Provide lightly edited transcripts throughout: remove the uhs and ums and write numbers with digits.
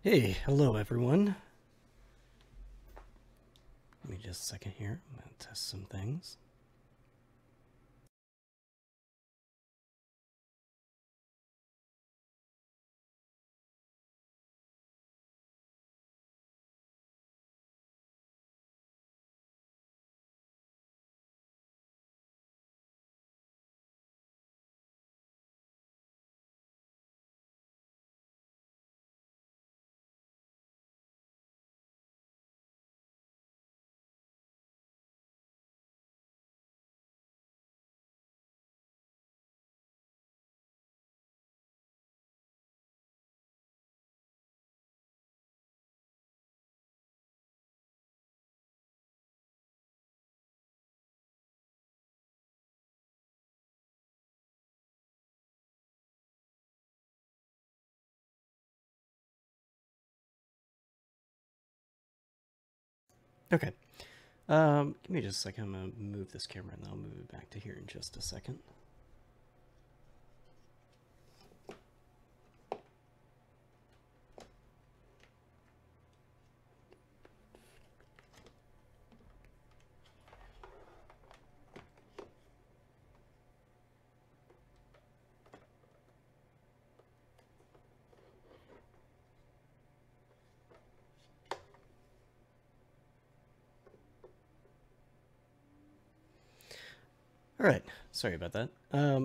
Hey, hello everyone. Give me just a second here. I'm going to test some things. Okay. Give me just a second. I'm going to move this camera and then I'll move it back to here in just a second. All right. Sorry about that.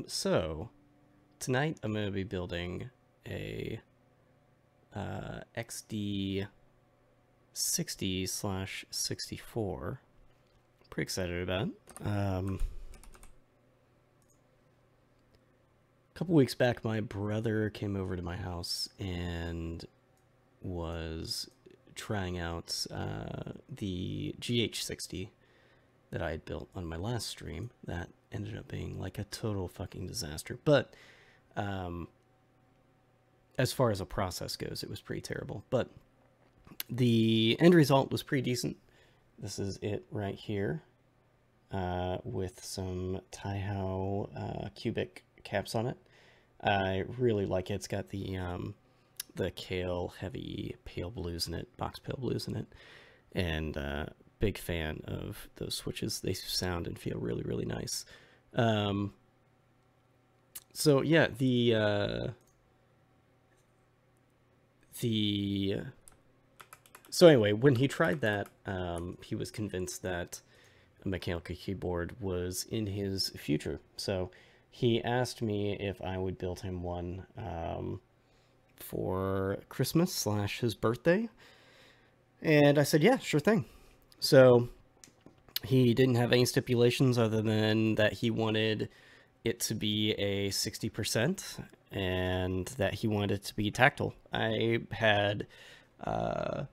So tonight I'm going to be building a XD 60/64. Pretty excited about it. A couple weeks back, my brother came over to my house and was trying out the GH60 that I had built on my last stream. That ended up being like a total fucking disaster. But as far as a process goes, it was pretty terrible. But the end result was pretty decent. This is it right here with some Taihao cubic caps on it. I really like it. It's got the kale heavy pale blues in it, box pale blues in it, and big fan of those switches. They sound and feel really, really nice. So yeah, so anyway, when he tried that, he was convinced that a mechanical keyboard was in his future. So he asked me if I would build him one for Christmas / his birthday. And I said, yeah, sure thing. So he didn't have any stipulations other than that he wanted it to be a 60% and that he wanted it to be tactile. I had I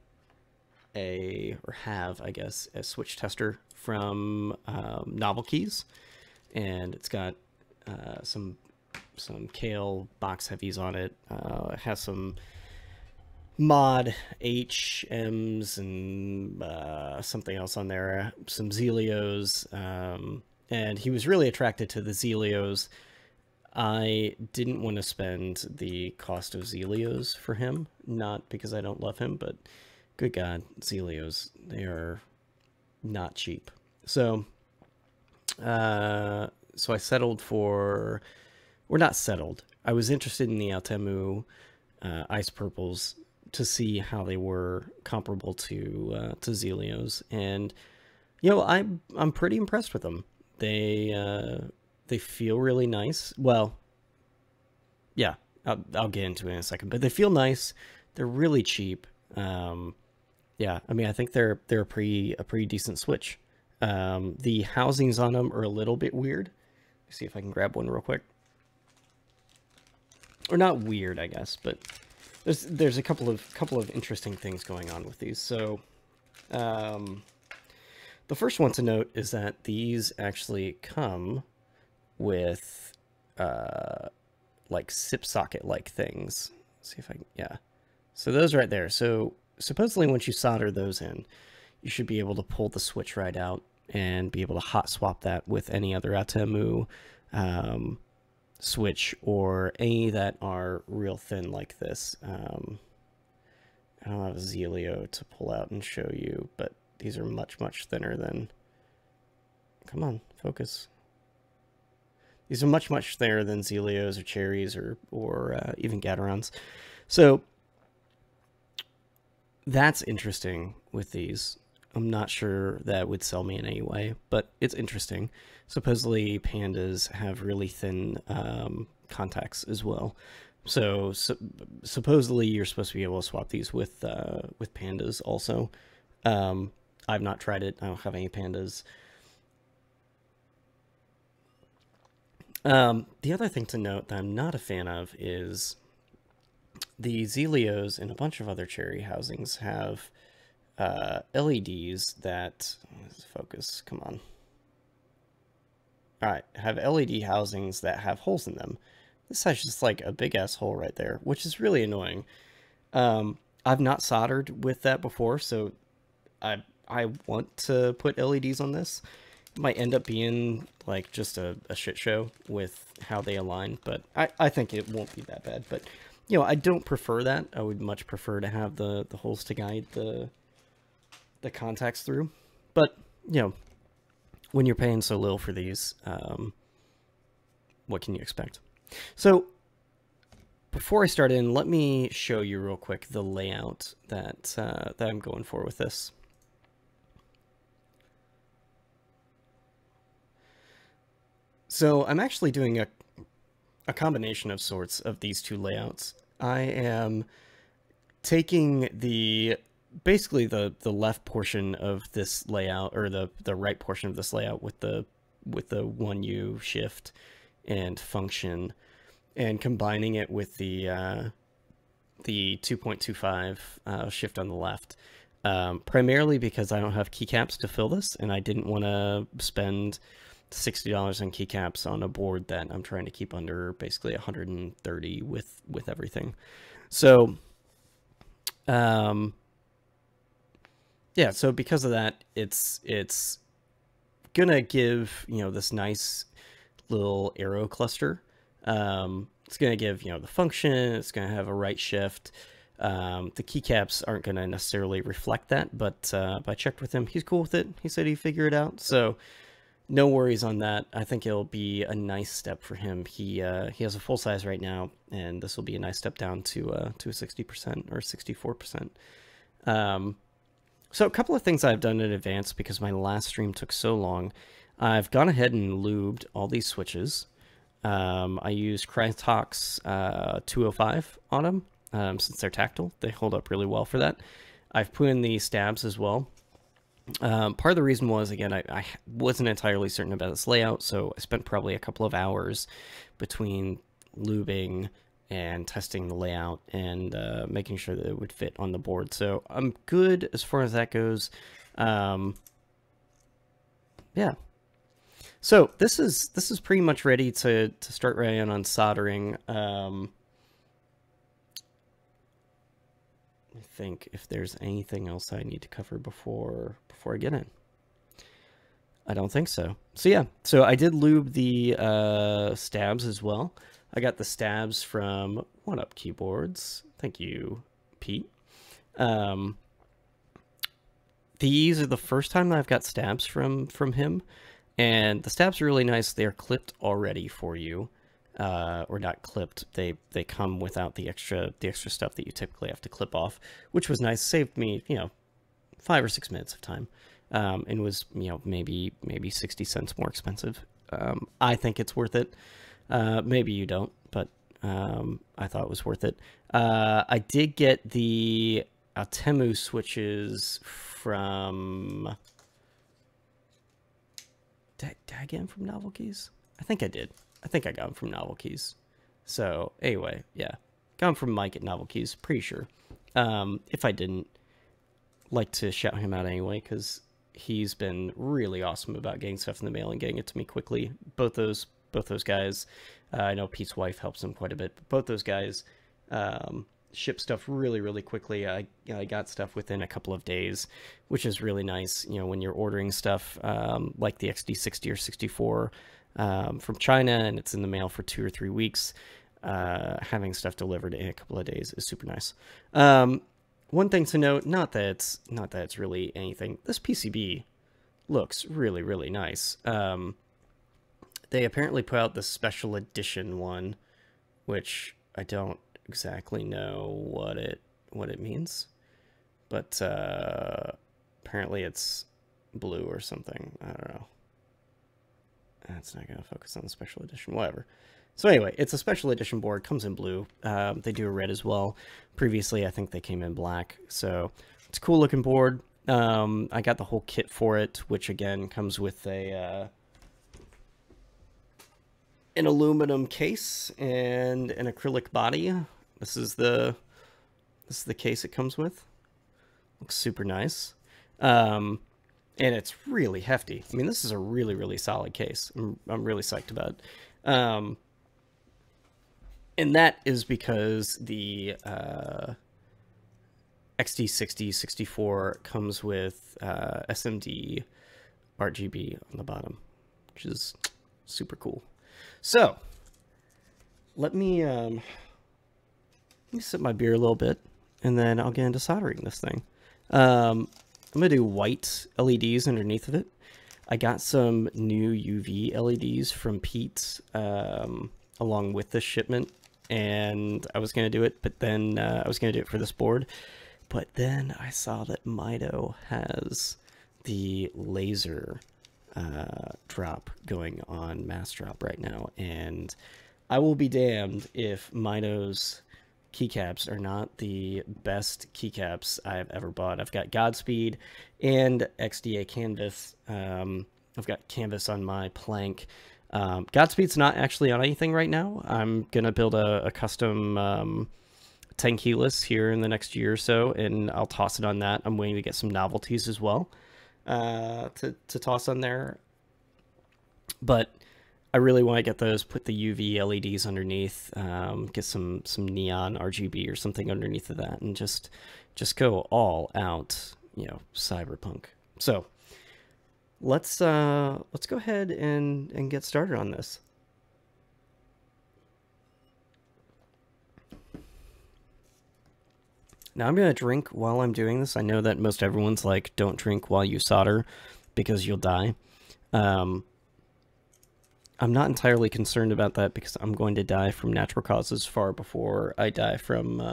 guess, a switch tester from Novel Keys, and it's got some Kale box heavies on it. It has some mod HMs and something else on there, some Zelios, and he was really attracted to the Zelios. I didn't want to spend the cost of Zelios for him, not because I don't love him, but good God, Zelios, they are not cheap. So, so I settled for, or not settled, I was interested in the Outemu Ice Purples to see how they were comparable to Zelios, and you know, I'm pretty impressed with them. They feel really nice. Well, yeah, I'll get into it in a second, but they feel nice. They're really cheap. Yeah, I mean, I think they're a pretty decent switch. The housings on them are a little bit weird. Let's see if I can grab one real quick. Or not weird, I guess, but there's a couple of interesting things going on with these. So, the first one to note is that these actually come with like SIP socket like things. Let's see if I can, yeah. So those right there. So supposedly once you solder those in, you should be able to pull the switch right out and be able to hot swap that with any other Outemu switch or any that are real thin like this. I don't have a Zelio to pull out and show you, but these are much, much thinner than... Come on, focus. These are much, much thinner than Zelios or cherries or even Gatorons. So that's interesting with these. I'm not sure that would sell me in any way, but it's interesting. Supposedly pandas have really thin contacts as well. So supposedly you're supposed to be able to swap these with pandas also. I've not tried it. I don't have any pandas. The other thing to note that I'm not a fan of is the Zelios and a bunch of other cherry housings have LEDs that... Let's focus, come on. Alright, have LED housings that have holes in them. This has just like a big ass hole right there, which is really annoying. I've not soldered with that before, so I want to put LEDs on this. It might end up being like just a shit show with how they align, but I think it won't be that bad. But you know, I don't prefer that. I would much prefer to have the holes to guide the contacts through. But you know, when you're paying so little for these, what can you expect? So before I start in, let me show you real quick the layout that I'm going for with this. So I'm actually doing a combination of sorts of these two layouts. I am taking basically the left portion of this layout, or the right portion of this layout with the 1U shift and function, and combining it with the 2.25 shift on the left, primarily because I don't have keycaps to fill this, and I didn't want to spend $60 on keycaps on a board that I'm trying to keep under basically 130 with everything. So yeah, so because of that, it's gonna give, you know, this nice little arrow cluster. It's gonna give, you know, the function, it's gonna have a right shift. The keycaps aren't gonna necessarily reflect that, but I checked with him, he's cool with it. He said he'd figure it out, so no worries on that. I think it'll be a nice step for him. He has a full size right now, and this will be a nice step down to a 60% or 64%. So a couple of things I've done in advance because my last stream took so long. I've gone ahead and lubed all these switches. I used Crytox 205 on them since they're tactile. They hold up really well for that. I've put in the stabs as well. Part of the reason was, again, I wasn't entirely certain about this layout, so I spent probably a couple of hours between lubing and testing the layout and making sure that it would fit on the board. So I'm good as far as that goes. Yeah. So this is pretty much ready to start right in on soldering. I think if there's anything else I need to cover before I get in. I don't think so. So yeah, so I did lube the stabs as well. I got the stabs from 1UP Keyboards. Thank you, Pete. These are the first time that I've got stabs from him, and the stabs are really nice. They're clipped already for you. Or not clipped. They come without the extra stuff that you typically have to clip off, which was nice. Saved me, you know, 5 or 6 minutes of time, and was, you know, maybe 60 cents more expensive. I think it's worth it. Maybe you don't, but I thought it was worth it. I did get the Outemu switches from... Did I get them from Novel Keys? I think I did. I think I got them from Novel Keys. So anyway, yeah, got them from Mike at Novel Keys, pretty sure. If I didn't, like to shout him out anyway, because he's been really awesome about getting stuff in the mail and getting it to me quickly. Both those guys, I know Pete's wife helps him quite a bit, but both those guys ship stuff really quickly. I got stuff within a couple of days, which is really nice. You know, when you're ordering stuff like the XD60 or 64 from China, and it's in the mail for 2 or 3 weeks, having stuff delivered in a couple of days is super nice. one thing to note, not that it's really anything. This PCB looks really, really nice. They apparently put out the special edition one, which I don't exactly know what it means, but apparently it's blue or something. I don't know. That's not going to focus on the special edition. Whatever. So anyway, it's a special edition board. Comes in blue. They do a red as well. Previously, I think they came in black. So it's a cool looking board. I got the whole kit for it, which again comes with a an aluminum case and an acrylic body. This is the case it comes with. Looks super nice. And it's really hefty. I mean, this is a really, really solid case. I'm really psyched about it. And that is because the XD6064 comes with SMD RGB on the bottom, which is super cool. So let me sip my beer a little bit, and then I'll get into soldering this thing. I'm gonna do white LEDs underneath of it. I got some new UV LEDs from Pete along with the shipment, and I was gonna do it, but then I was gonna do it for this board, but then I saw that Mito has the laser drop going on mass drop right now, and I will be damned if Mito's keycaps are not the best keycaps I've ever bought. I've got Godspeed and XDA Canvas. I've got Canvas on my plank. Godspeed's not actually on anything right now. I'm gonna build a custom 10 keyless here in the next year or so, and I'll toss it on that. I'm waiting to get some novelties as well to toss on there, but I really want to get those, put the UV LEDs underneath, get some neon RGB or something underneath of that, and just go all out, you know, cyberpunk. So let's go ahead and get started on this. Now I'm gonna drink while I'm doing this. I know that most everyone's like, don't drink while you solder because you'll die. I'm not entirely concerned about that because I'm going to die from natural causes far before I die from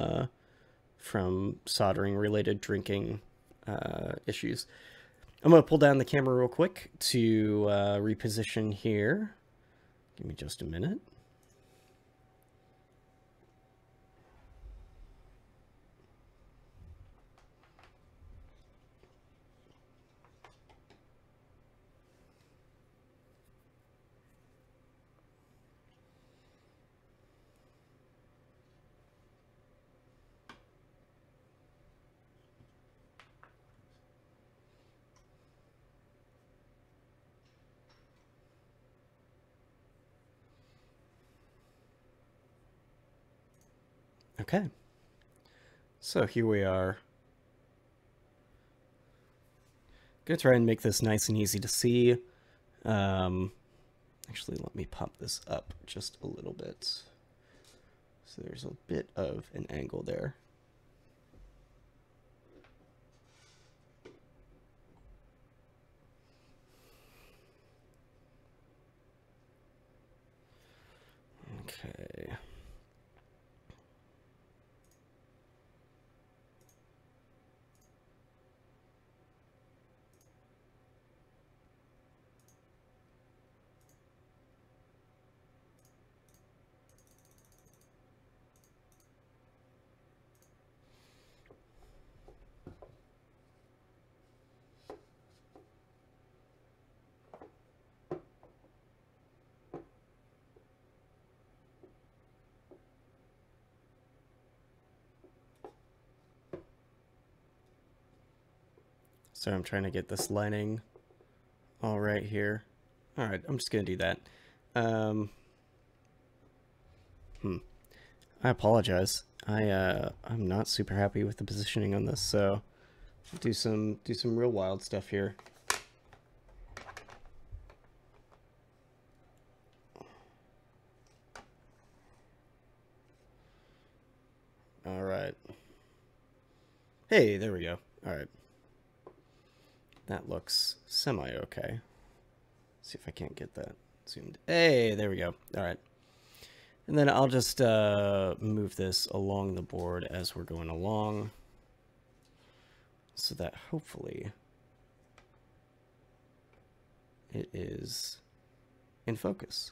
soldering related drinking issues. I'm going to pull down the camera real quick to reposition here. Give me just a minute. Okay, so here we are. Gonna try and make this nice and easy to see. Actually, let me pop this up just a little bit. So there's a bit of an angle there. Okay. So I'm trying to get this lining all right here. All right, I'm just gonna do that. I apologize. I'm not super happy with the positioning on this, so do some real wild stuff here. All right. Hey, there we go. All right. That looks semi-okay. See if I can't get that zoomed. Hey, there we go. All right. And then I'll just move this along the board as we're going along so that hopefully it is in focus.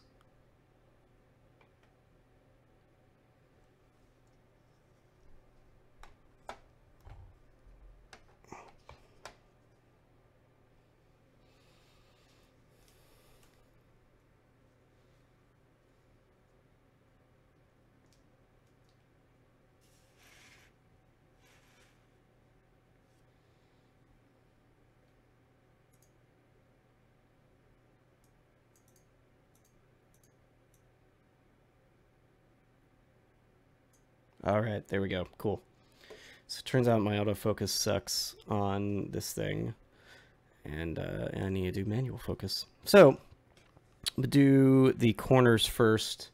All right, there we go. Cool. So it turns out my autofocus sucks on this thing, and I need to do manual focus. So I'm gonna do the corners first.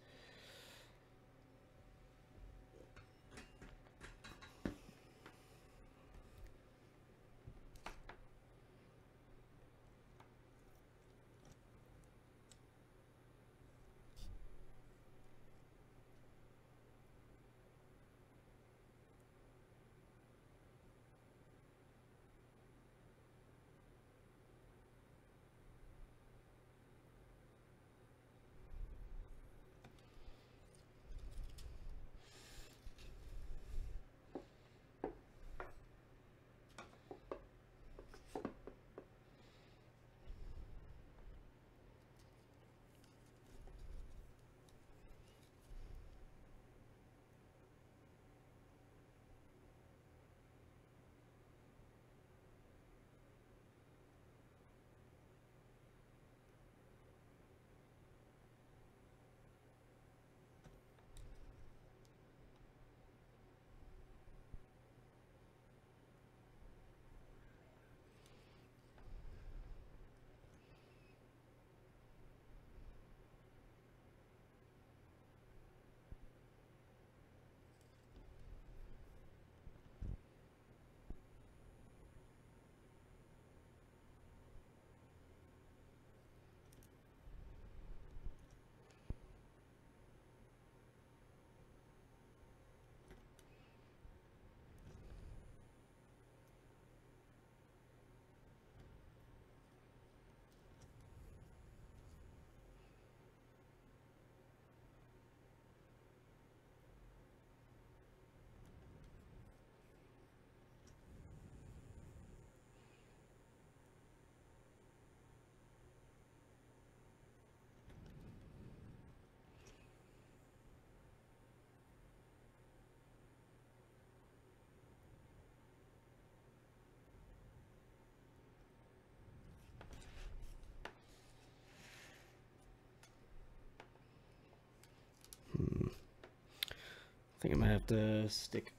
I think I might have to stick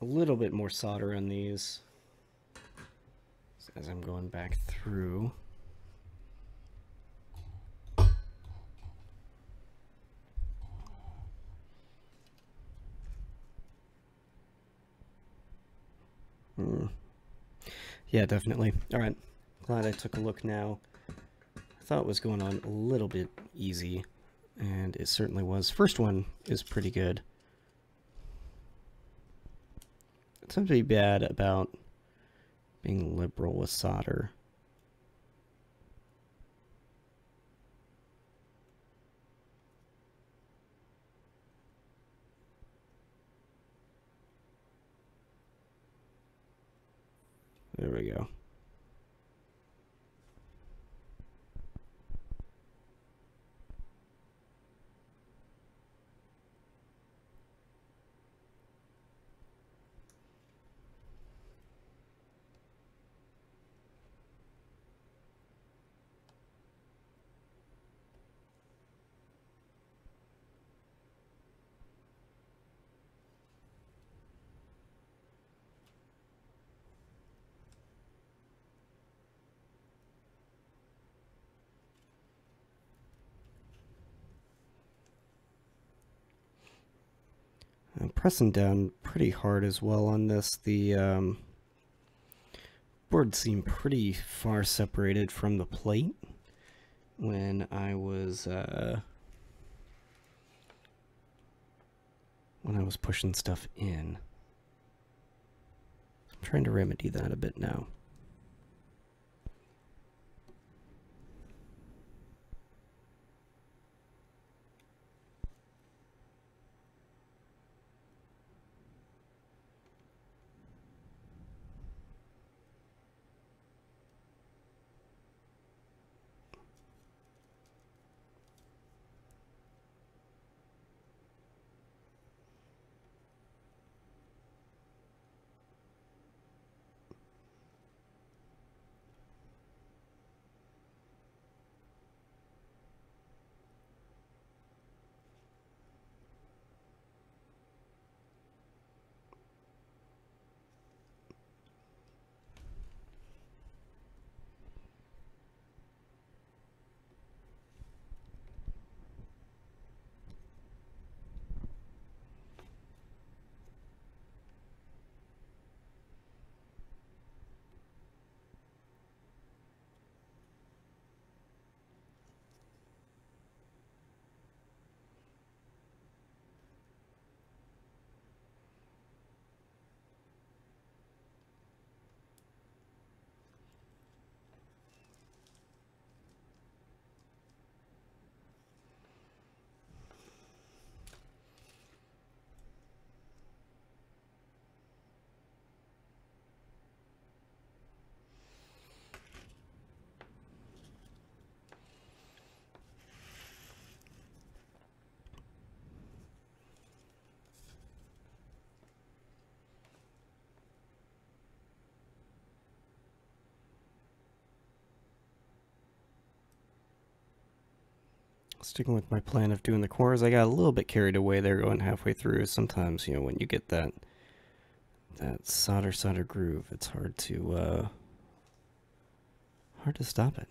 a little bit more solder on these as I'm going back through. Yeah, definitely. All right. Glad I took a look now. I thought it was going on a little bit easy, and it certainly was. First one is pretty good. It's something to be bad about being liberal with solder. There we go. pressing down pretty hard as well on this. The board seemed pretty far separated from the plate when I was pushing stuff in. I'm trying to remedy that a bit now. Sticking with my plan of doing the corners, I got a little bit carried away there going halfway through. Sometimes, you know, when you get that solder groove, it's hard to stop it.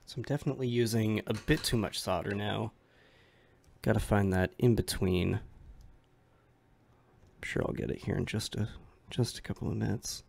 So I'm definitely using a bit too much solder now. Gotta find that in between. I'm sure I'll get it here in just a couple of minutes.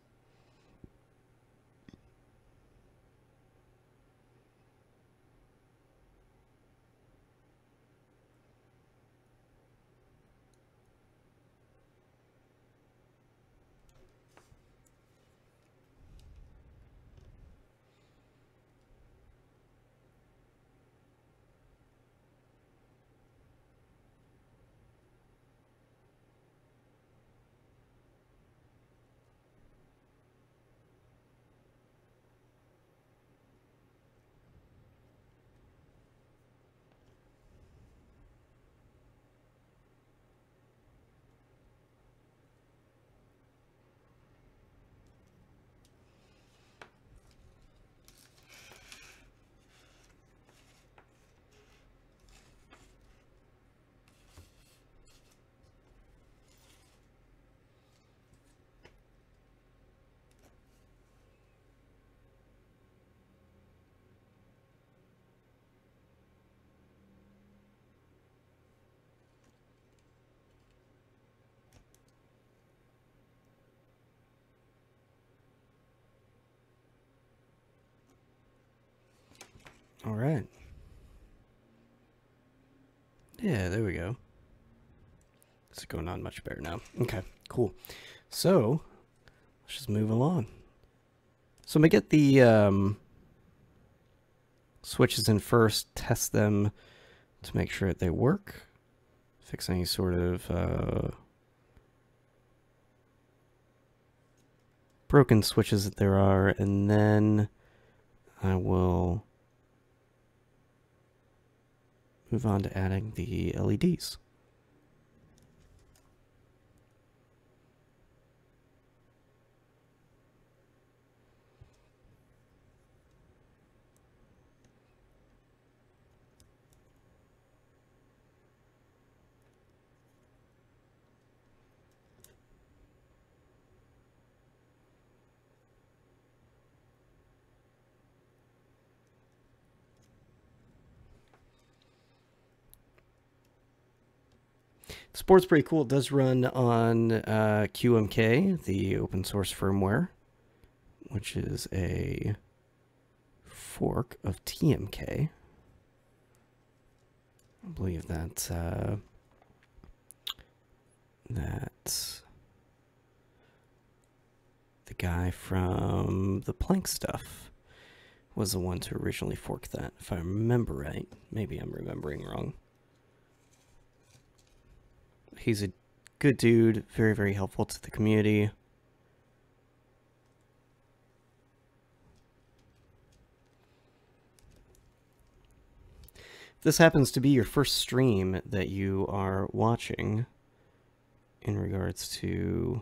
All right. Yeah, there we go. It's going on much better now. Okay, cool. So, let's just move along. So I'm going to get the switches in first, test them to make sure that they work. Fix any sort of broken switches that there are, and then I will move on to adding the LEDs. This board's pretty cool. It does run on QMK, the open source firmware, which is a fork of TMK. I believe that that's the guy from the Plank stuff was the one to originally fork that, if I remember right. Maybe I'm remembering wrong. He's a good dude, very, very helpful to the community. If this happens to be your first stream that you are watching in regards to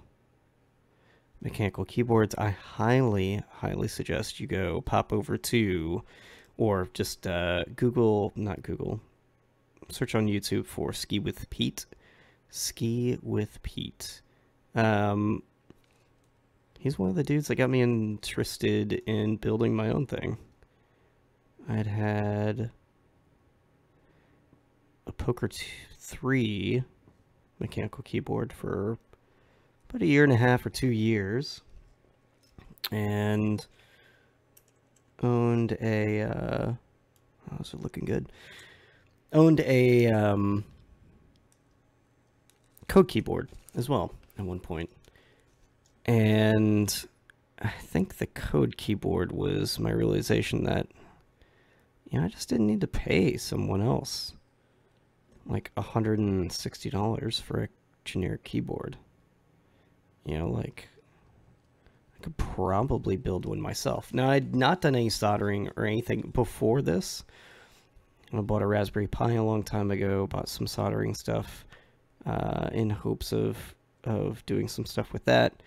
mechanical keyboards, I highly, highly suggest you go pop over to, or just Google, not Google, search on YouTube for Ski with Pete. Ski with Pete. He's one of the dudes that got me interested in building my own thing. I'd had a Poker 3 mechanical keyboard for about 1.5 or 2 years, and owned a how's it looking good? Owned a code keyboard as well at one point, and I think the code keyboard was my realization that, you know, I just didn't need to pay someone else like $160 for a generic keyboard. You know, like, I could probably build one myself. Now, I'd not done any soldering or anything before this. I bought a Raspberry Pi a long time ago, bought some soldering stuff in hopes of doing some stuff with that.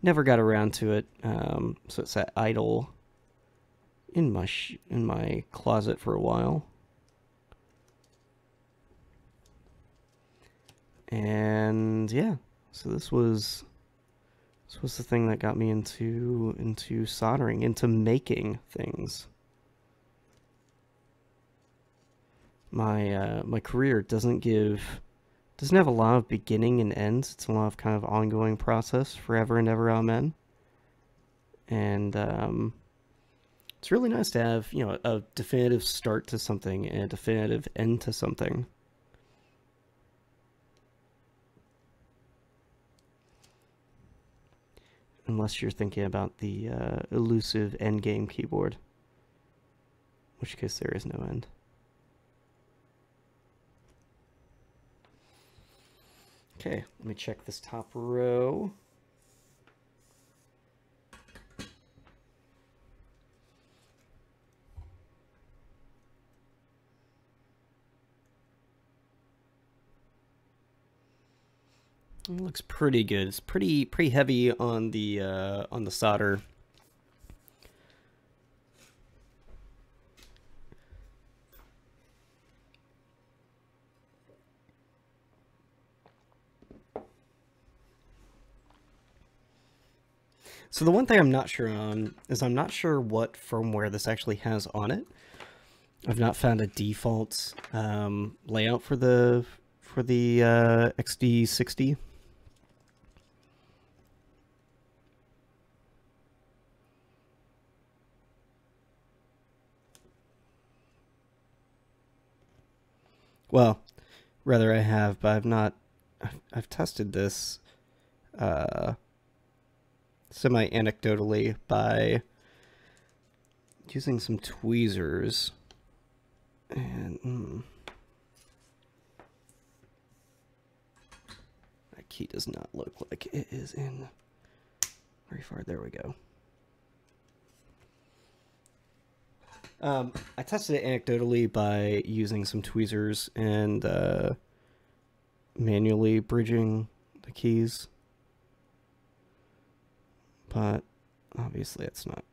Never got around to it, so it's at idle in my closet for a while. And yeah, so this was the thing that got me into soldering, into making things. My career doesn't have a lot of beginning and ends. It's a lot of kind of ongoing process, forever and ever, amen. And it's really nice to have, you know, a definitive start to something and a definitive end to something. Unless you're thinking about the elusive endgame keyboard, in which case there is no end. Okay, let me check this top row. It looks pretty good. It's pretty heavy on the solder. So the one thing I'm not sure on is I'm not sure what firmware this actually has on it. I've not found a default layout for the XD60. Well, rather I have, but I've tested this semi-anecdotally by using some tweezers, and that key does not look like it is in very far. There we go. I tested it anecdotally by using some tweezers and manually bridging the keys, but obviously it's not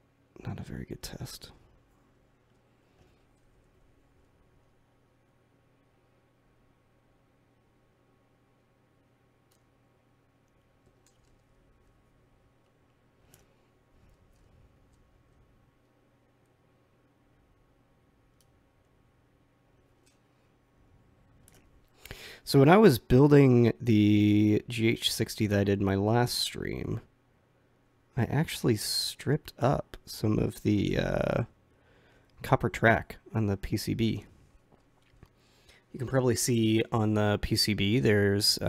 a very good test. So when I was building the GH60 that I did in my last stream, I actually stripped up some of the copper track on the PCB. You can probably see on the PCB there's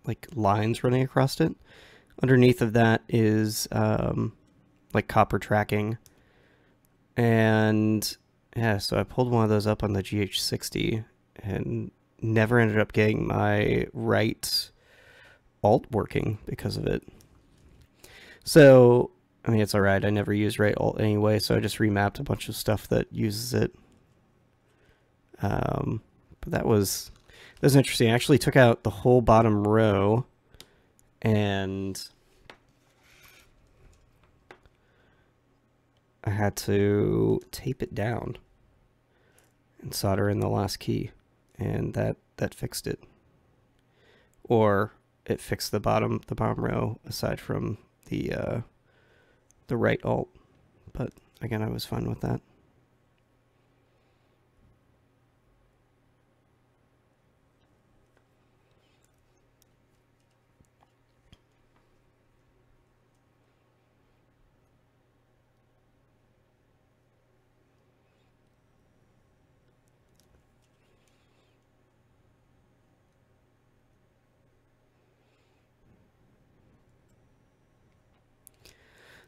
like lines running across it. Underneath of that is like copper tracking. And yeah, so I pulled one of those up on the GH60 and never ended up getting my right alt working because of it. So, I mean, it's alright. I never use right alt anyway, so I just remapped a bunch of stuff that uses it. But that was interesting. I actually took out the whole bottom row and I had to tape it down and solder in the last key, and that fixed it. Or it fixed the bottom row aside from the right alt. But again, I was fine with that.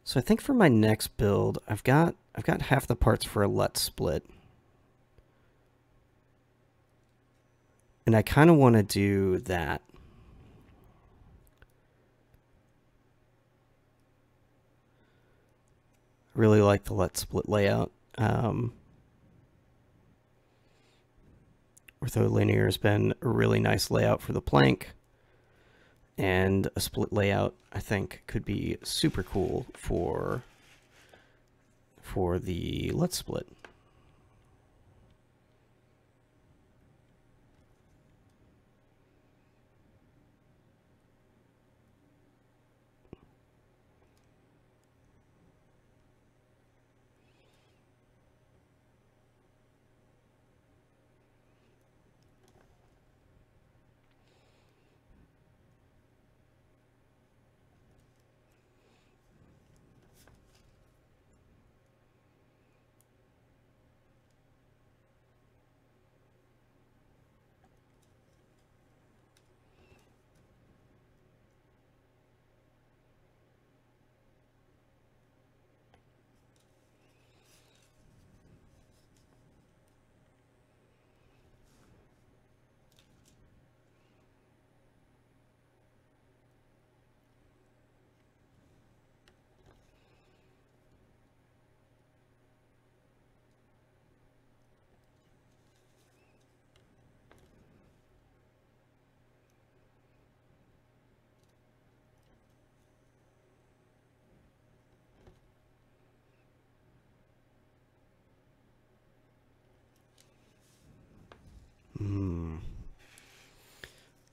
So I think for my next build, I've got half the parts for a LUT split. And I kind of want to do that. I really like the LUT split layout. Ortholinear has been a really nice layout for the plank. And a split layout, I think, could be super cool for the LUT split.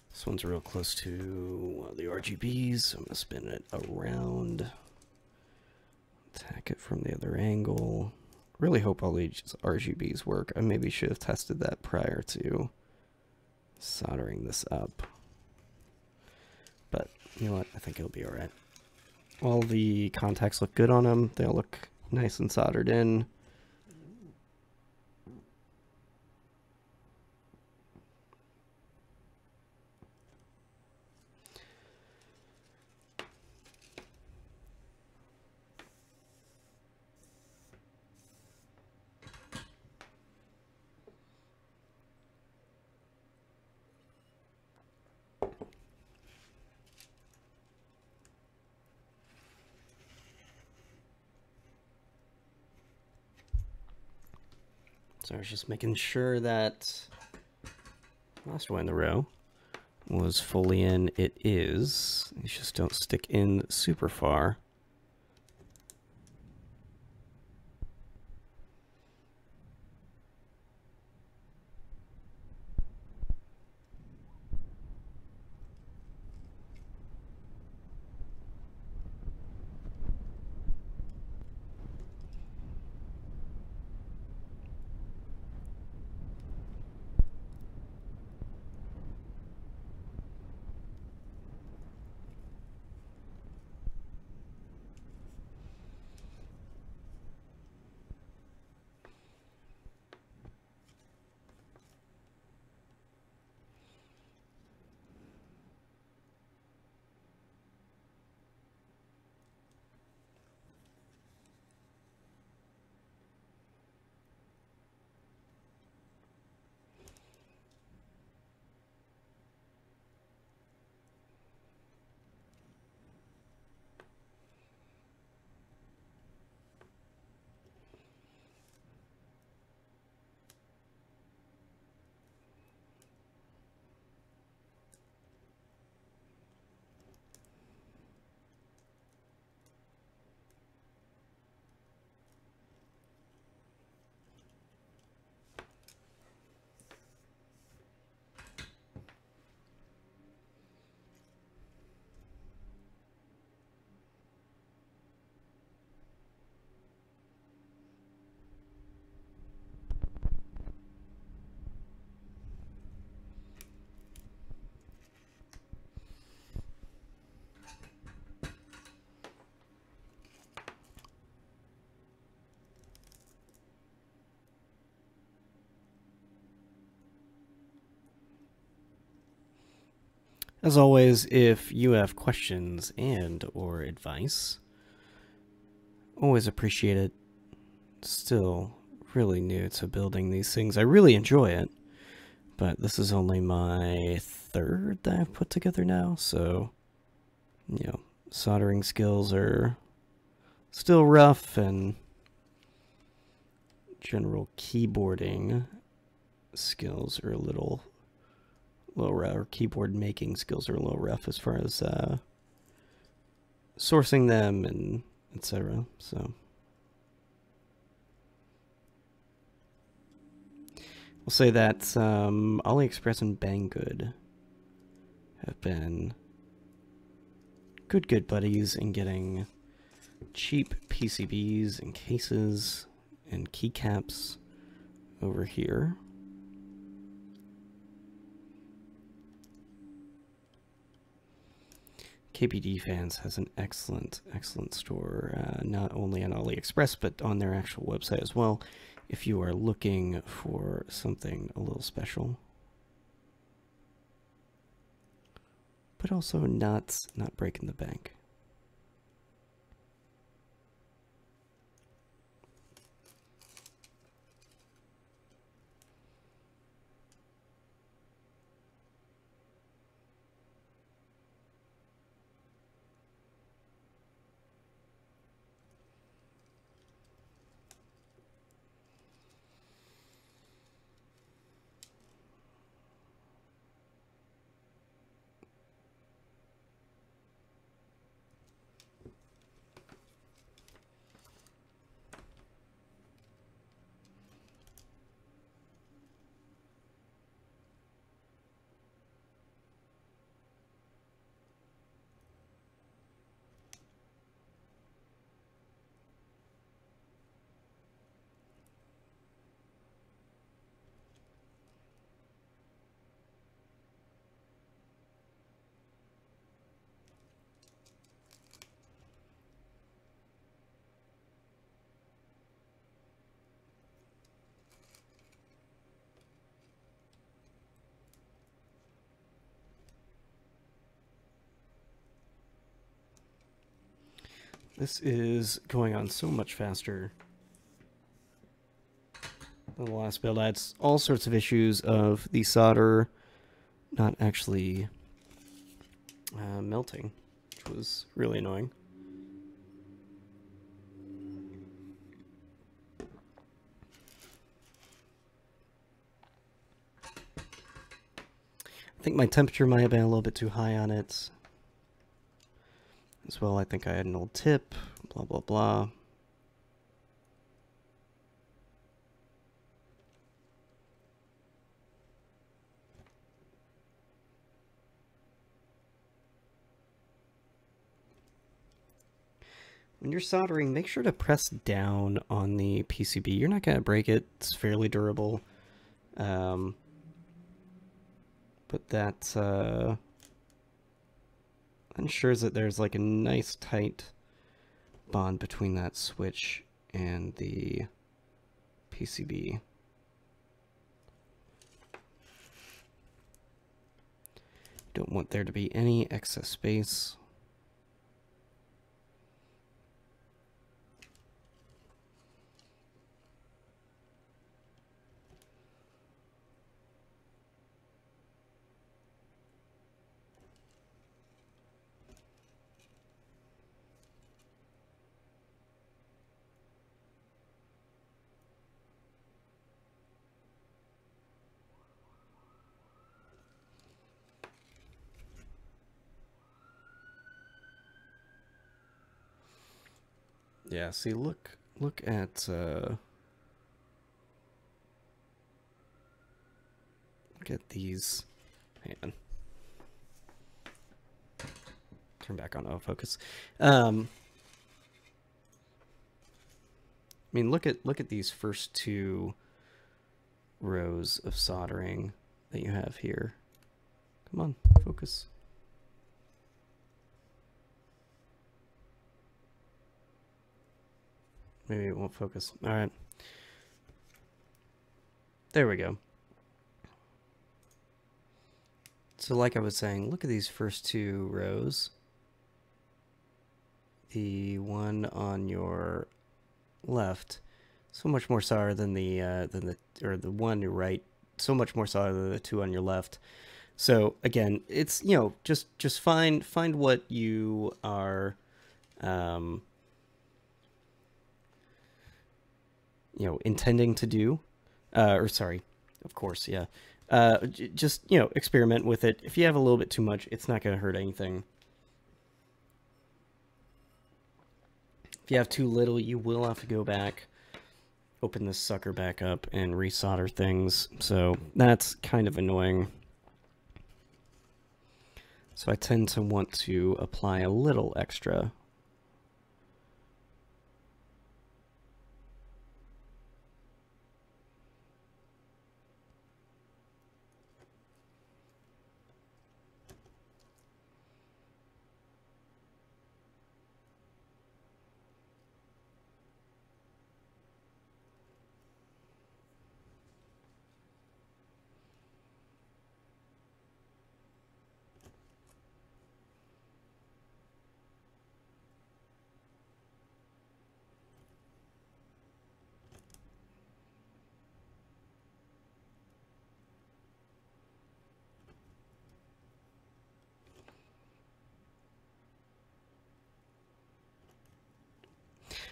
This one's real close to one of the RGBs, so I'm going to spin it around. Attack it from the other angle. Really hope all these RGBs work. I maybe should have tested that prior to soldering this up. But you know what? I think it'll be alright. All the contacts look good on them. They all look nice and soldered in. So I was just making sure that last one in the row was fully in. It is. These just don't stick in super far. As always, if you have questions and or advice, always appreciate it. Still really new to building these things. I really enjoy it, but this is only my third that I've put together now, so, you know, soldering skills are still rough, and general keyboarding skills are a little rough, or keyboard making skills are a little rough as far as sourcing them and etc. So we'll say that AliExpress and Banggood have been good buddies in getting cheap PCBs and cases and keycaps over here. KPD Fans has an excellent store, not only on AliExpress, but on their actual website as well, if you are looking for something a little special. But also not breaking the bank. This is going on so much faster than the last build. I had all sorts of issues of the solder not actually melting, which was really annoying. think my temperature might have been a little bit too high on it. As well, I think I had an old tip, blah, blah, blah. When you're soldering, make sure to press down on the PCB. You're not going to break it. It's fairly durable. But that ensures that there's like a nice tight bond between that switch and the PCB. Don't want there to be any excess space. Yeah, see, look at these. Man. Turn back on autofocus. I mean, look at these first two rows of soldering that you have here. Come on, focus. Maybe it won't focus. All right. There we go. So like I was saying, look at these first two rows. The one on your left, so much more solid than the one on your right, so much more solid than the two on your left. So again, it's, you know, just find what you are you know, intending to do, or sorry, of course, yeah. Just, you know, experiment with it. If you have a little bit too much, it's not going to hurt anything. If you have too little, you will have to go back, open this sucker back up, and resolder things. So that's kind of annoying. So I tend to want to apply a little extra.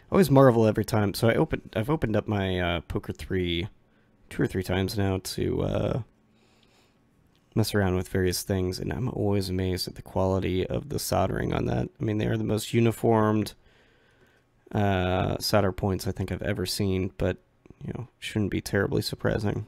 I always marvel every time. So I've opened up my Poker 3 2 or 3 times now to mess around with various things, and I'm always amazed at the quality of the soldering on that. I mean, they are the most uniformed solder points I think I've ever seen, but, you know, shouldn't be terribly surprising.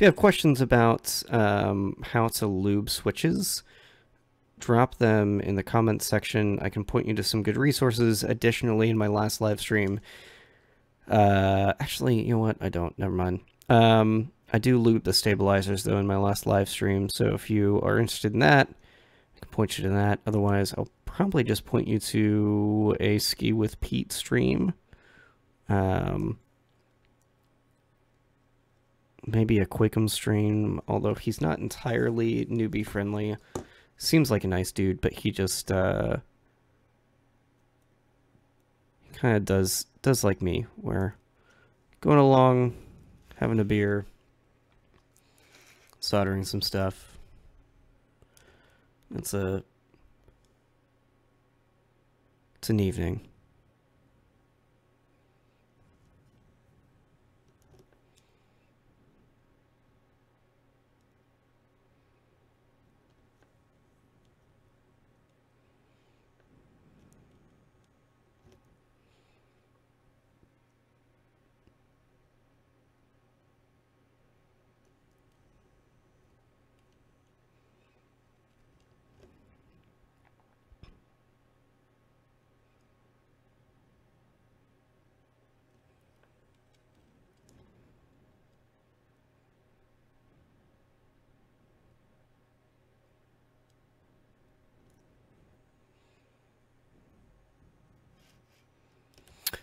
you have questions about how to lube switches, drop them in the comments section. I can point you to some good resources. Additionally, in my last live stream, actually, you know what? I don't. Never mind. I do lube the stabilizers though in my last live stream. So if you are interested in that, I can point you to that. Otherwise, I'll probably just point you to a Ski with Pete stream. Maybe a Quickum stream, although he's not entirely newbie friendly. Seems like a nice dude, but he just kind of does like me, where going along, having a beer, soldering some stuff. It's an evening.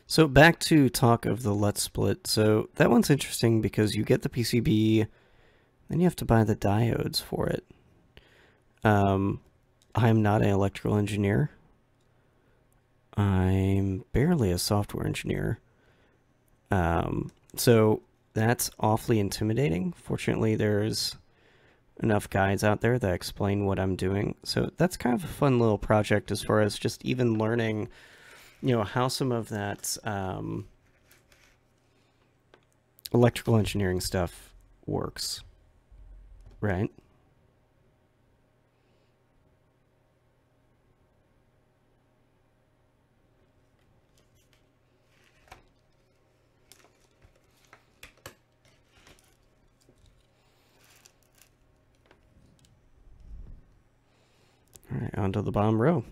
So back to talk of the Let's Split. So that one's interesting because you get the PCB, then you have to buy the diodes for it. I'm not an electrical engineer. I'm barely a software engineer. So that's awfully intimidating. Fortunately, there's enough guides out there that explain what I'm doing. So that's kind of a fun little project as far as just even learning, you know, how some of that electrical engineering stuff works, right? All right, onto the bottom row.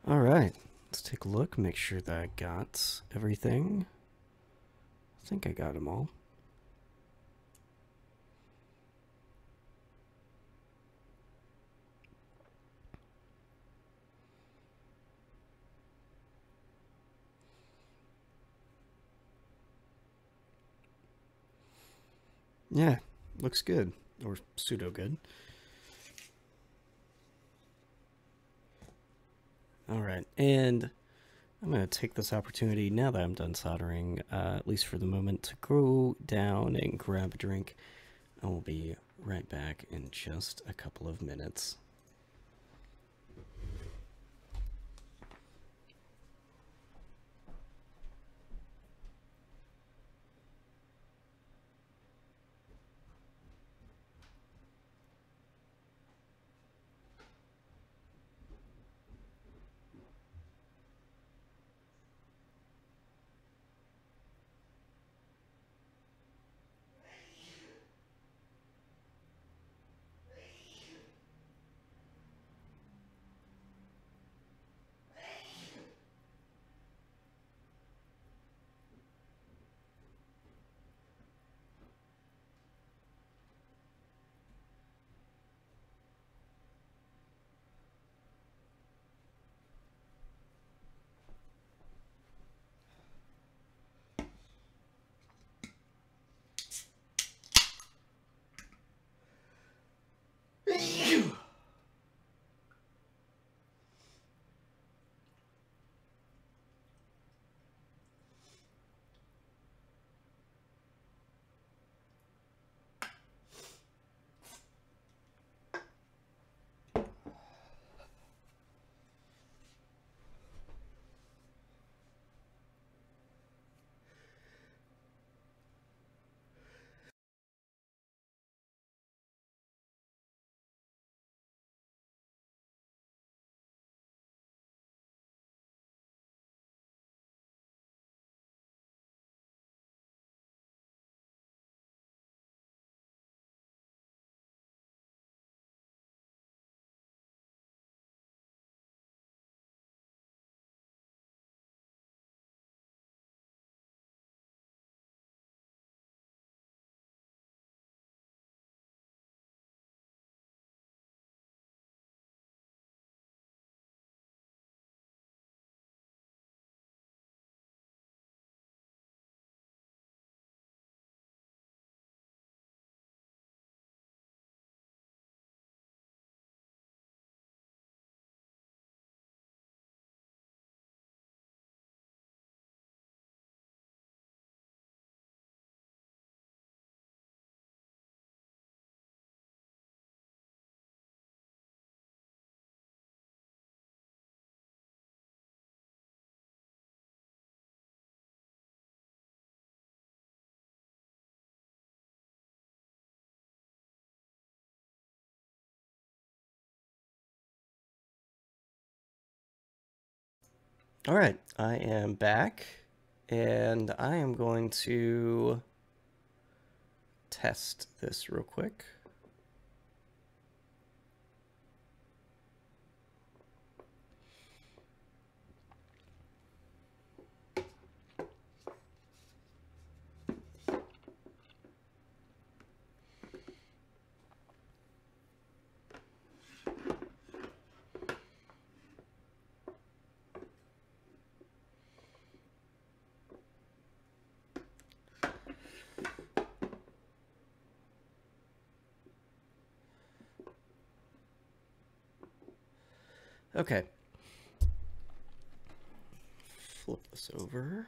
All right, let's take a look, make sure that I got everything. I think I got them all. Yeah, looks good, or pseudo good. All right, and I'm going to take this opportunity, now that I'm done soldering, at least for the moment, to go down and grab a drink. I will be right back in just a couple of minutes. All right, I am back, and I am going to test this real quick. Okay. Flip this over.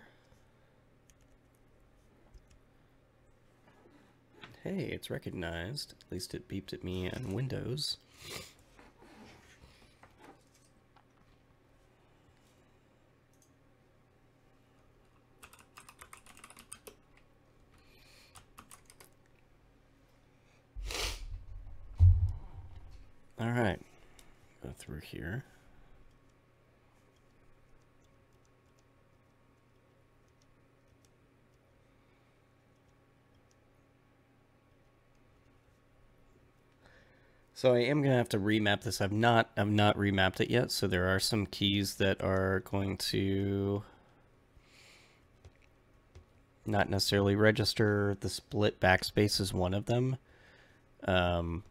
Hey, it's recognized. At least it beeped at me on Windows. All right, go through here. So I am gonna have to remap this. I've not remapped it yet, so there are some keys that are going to not necessarily register. The split backspace is one of them. So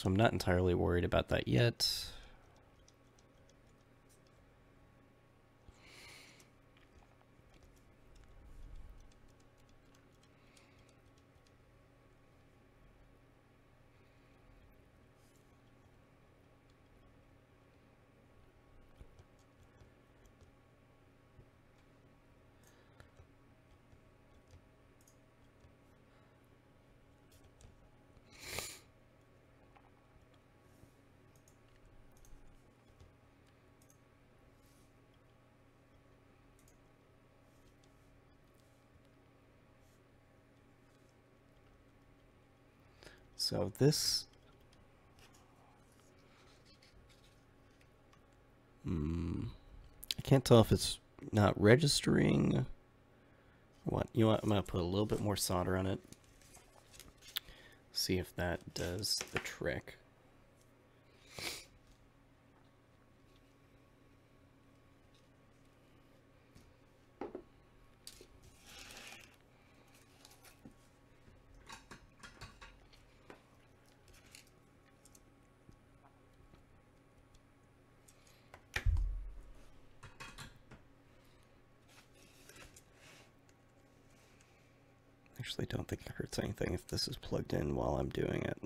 I'm not entirely worried about that yet. So this, I can't tell if it's not registering. What, you know what, I'm gonna put a little bit more solder on it. See if that does the trick. Actually, don't think it hurts anything if this is plugged in while I'm doing it.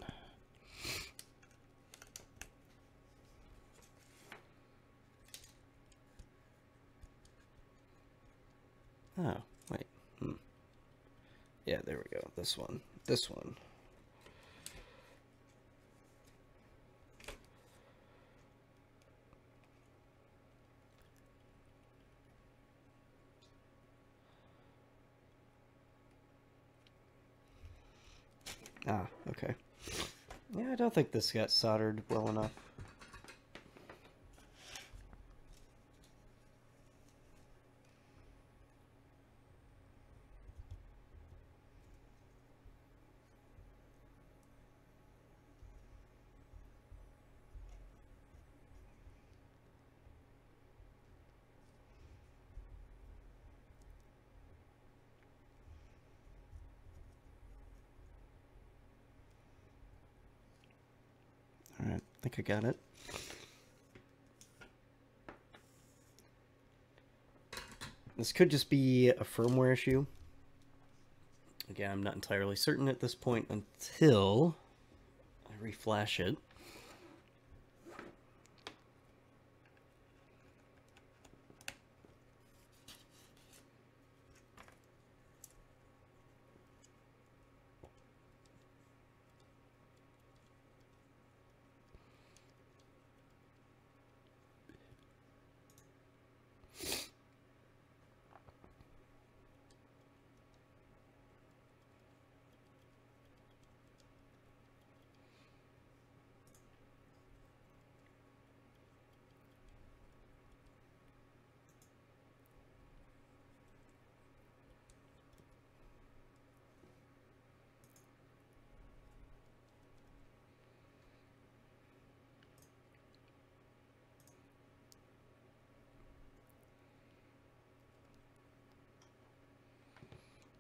Oh, wait. Yeah, there we go. This one. This one. Ah, okay. Yeah, I don't think this got soldered well enough. Alright, I think I got it. This could just be a firmware issue. Again, I'm not entirely certain at this point until I reflash it.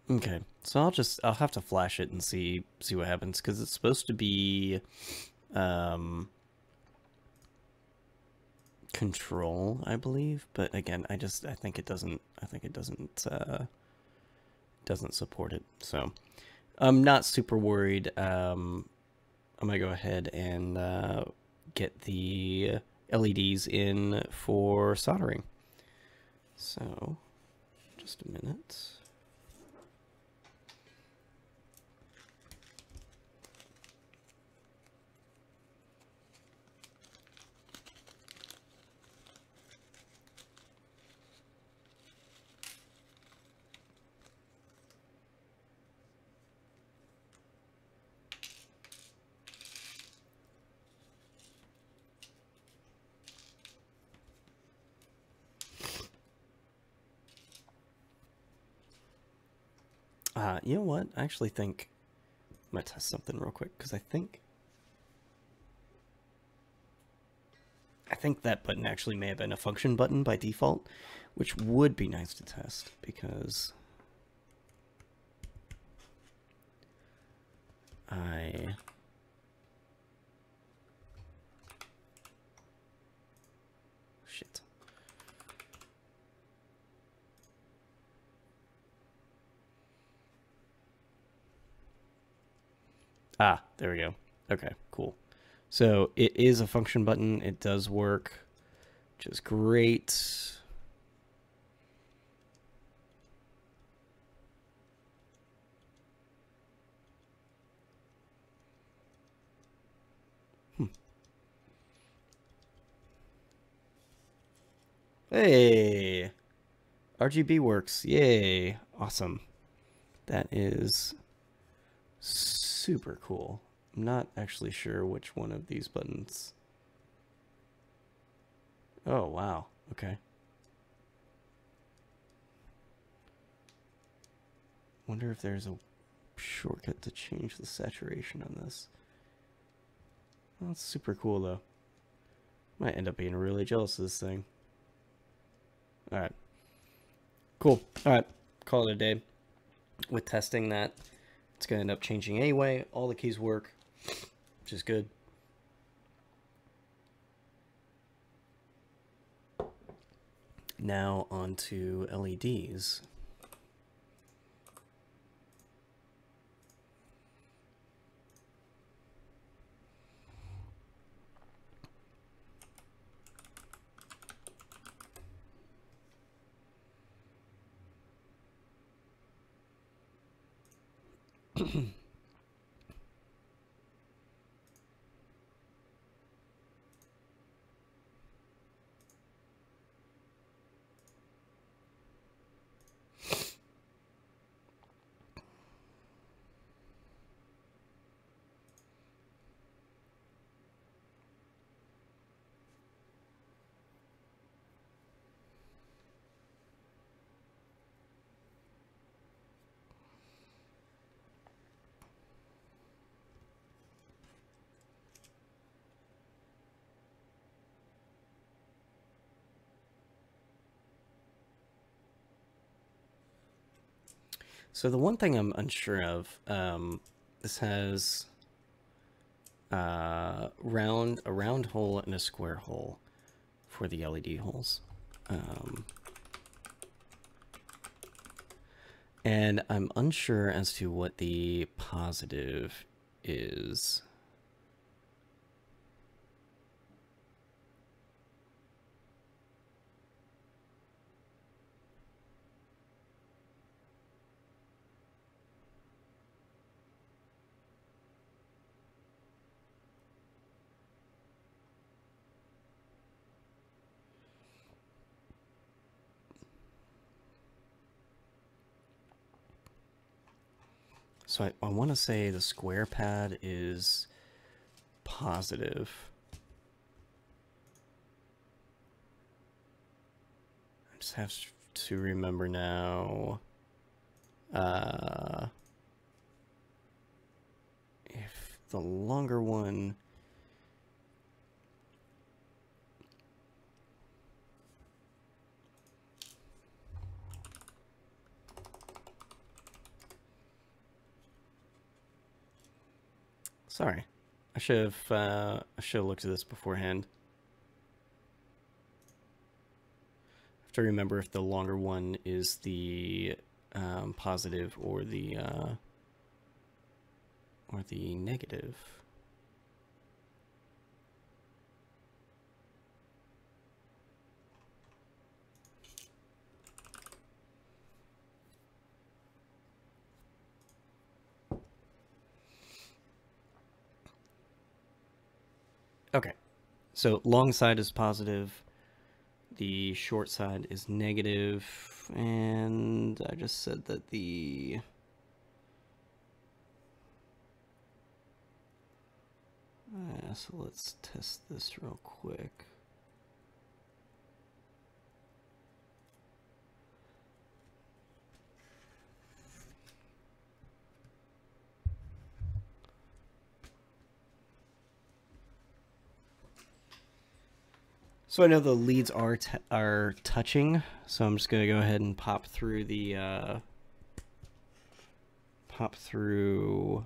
Okay, so I'll have to flash it and see what happens, because it's supposed to be control, I believe, but again, I think it doesn't doesn't support it. So I'm not super worried. I'm gonna go ahead and get the LEDs in for soldering. So just a minute. You know what? I actually think I'm gonna test something real quick, because I think I think that button actually may have been a function button by default, which would be nice to test because shit. Ah, there we go. Okay, cool. So it is a function button. It does work, which is great. Hey, RGB works. Yay. Awesome. That is super cool. I'm not actually sure which one of these buttons. Oh, wow. Okay. Wonder if there's a shortcut to change the saturation on this. That's super cool, though. Might end up being really jealous of this thing. Alright. Cool. Alright. Call it a day. With testing that, it's going to end up changing anyway. All the keys work, which is good. Now on to LEDs. So the one thing I'm unsure of, this has a round hole and a square hole for the LED holes. And I'm unsure as to what the positive is. So I want to say the square pad is positive. I just have to remember now. If the longer one... Sorry, I should have looked at this beforehand. I have to remember if the longer one is the positive or the negative. Okay, so long side is positive, the short side is negative, and I just said that the so let's test this real quick. So I know the leads are touching, so I'm just gonna go ahead and pop through the pop through.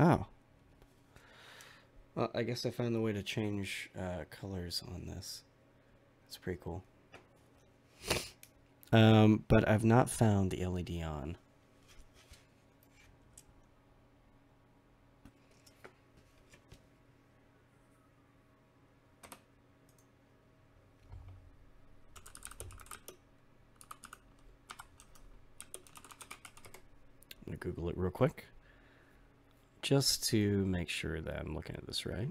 Oh. Well, I guess I found the way to change colors on this. That's pretty cool. But I've not found the LED on. I'm gonna Google it real quick, just to make sure that I'm looking at this right.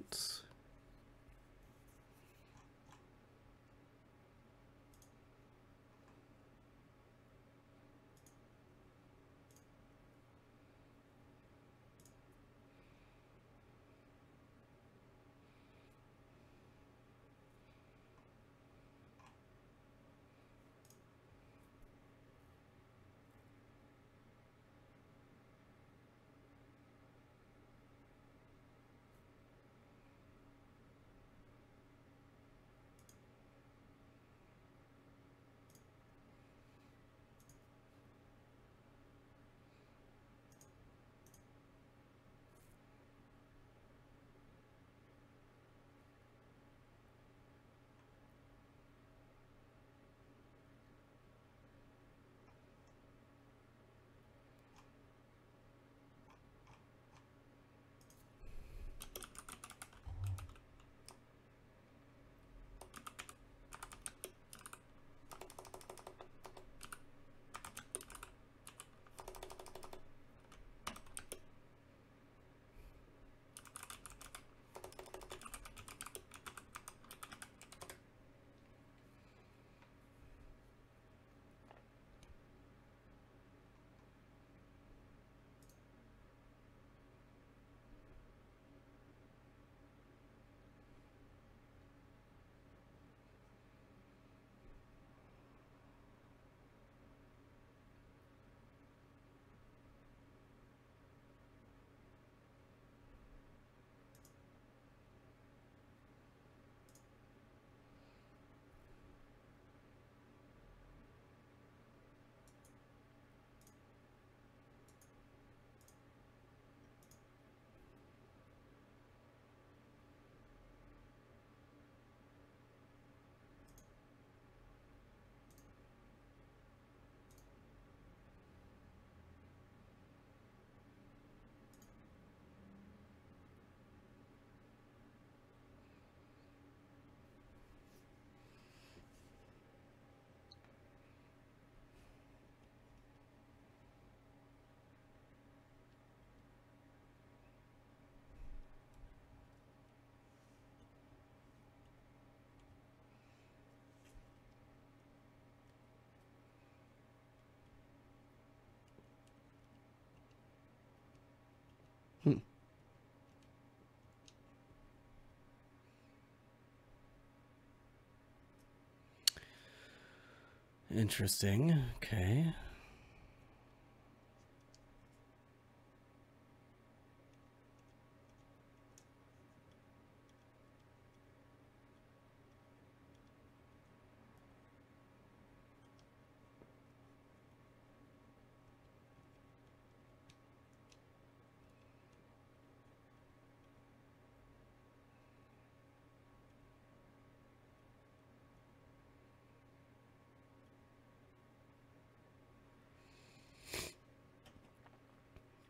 Hmm. Interesting. Okay.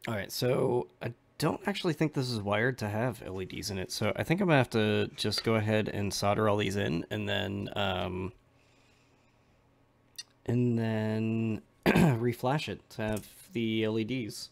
All right, so I don't actually think this is wired to have LEDs in it, so I think I'm gonna have to just go ahead and solder all these in, and then reflash it to have the LEDs.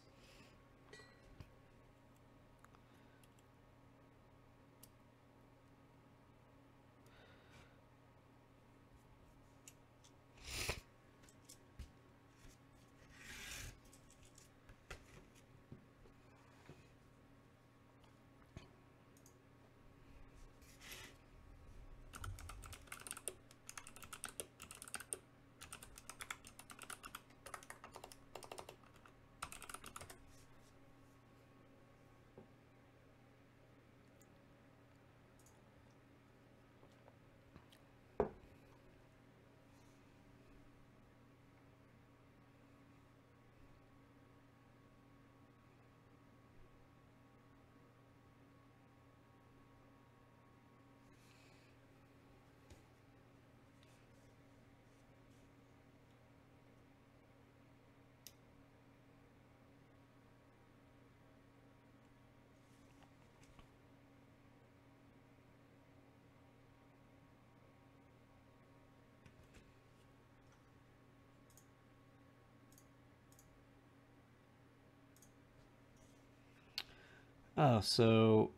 Oh, so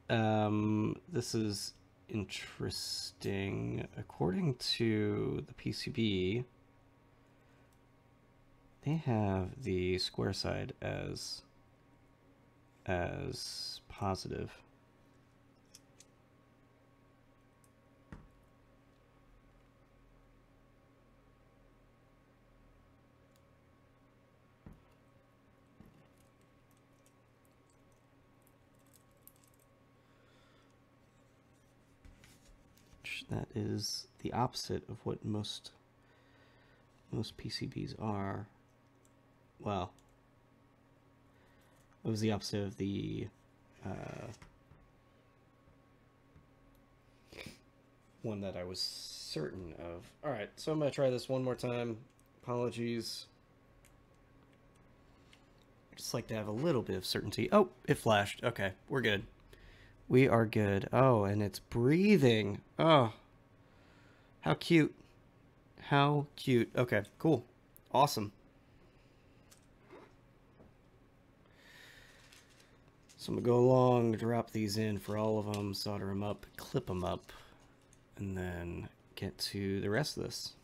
this is interesting. According to the PCB, they have the square side as positive. That is the opposite of what most PCBs are. Well, it was the opposite of the one that I was certain of. Alright, so I'm going to try this one more time. Apologies. I just like to have a little bit of certainty. Oh, it flashed. Okay, we're good. We are good. Oh, and it's breathing. Oh, how cute. How cute. Okay, cool. Awesome. So I'm going to go along, drop these in for all of them, solder them up, clip them up, and then get to the rest of this.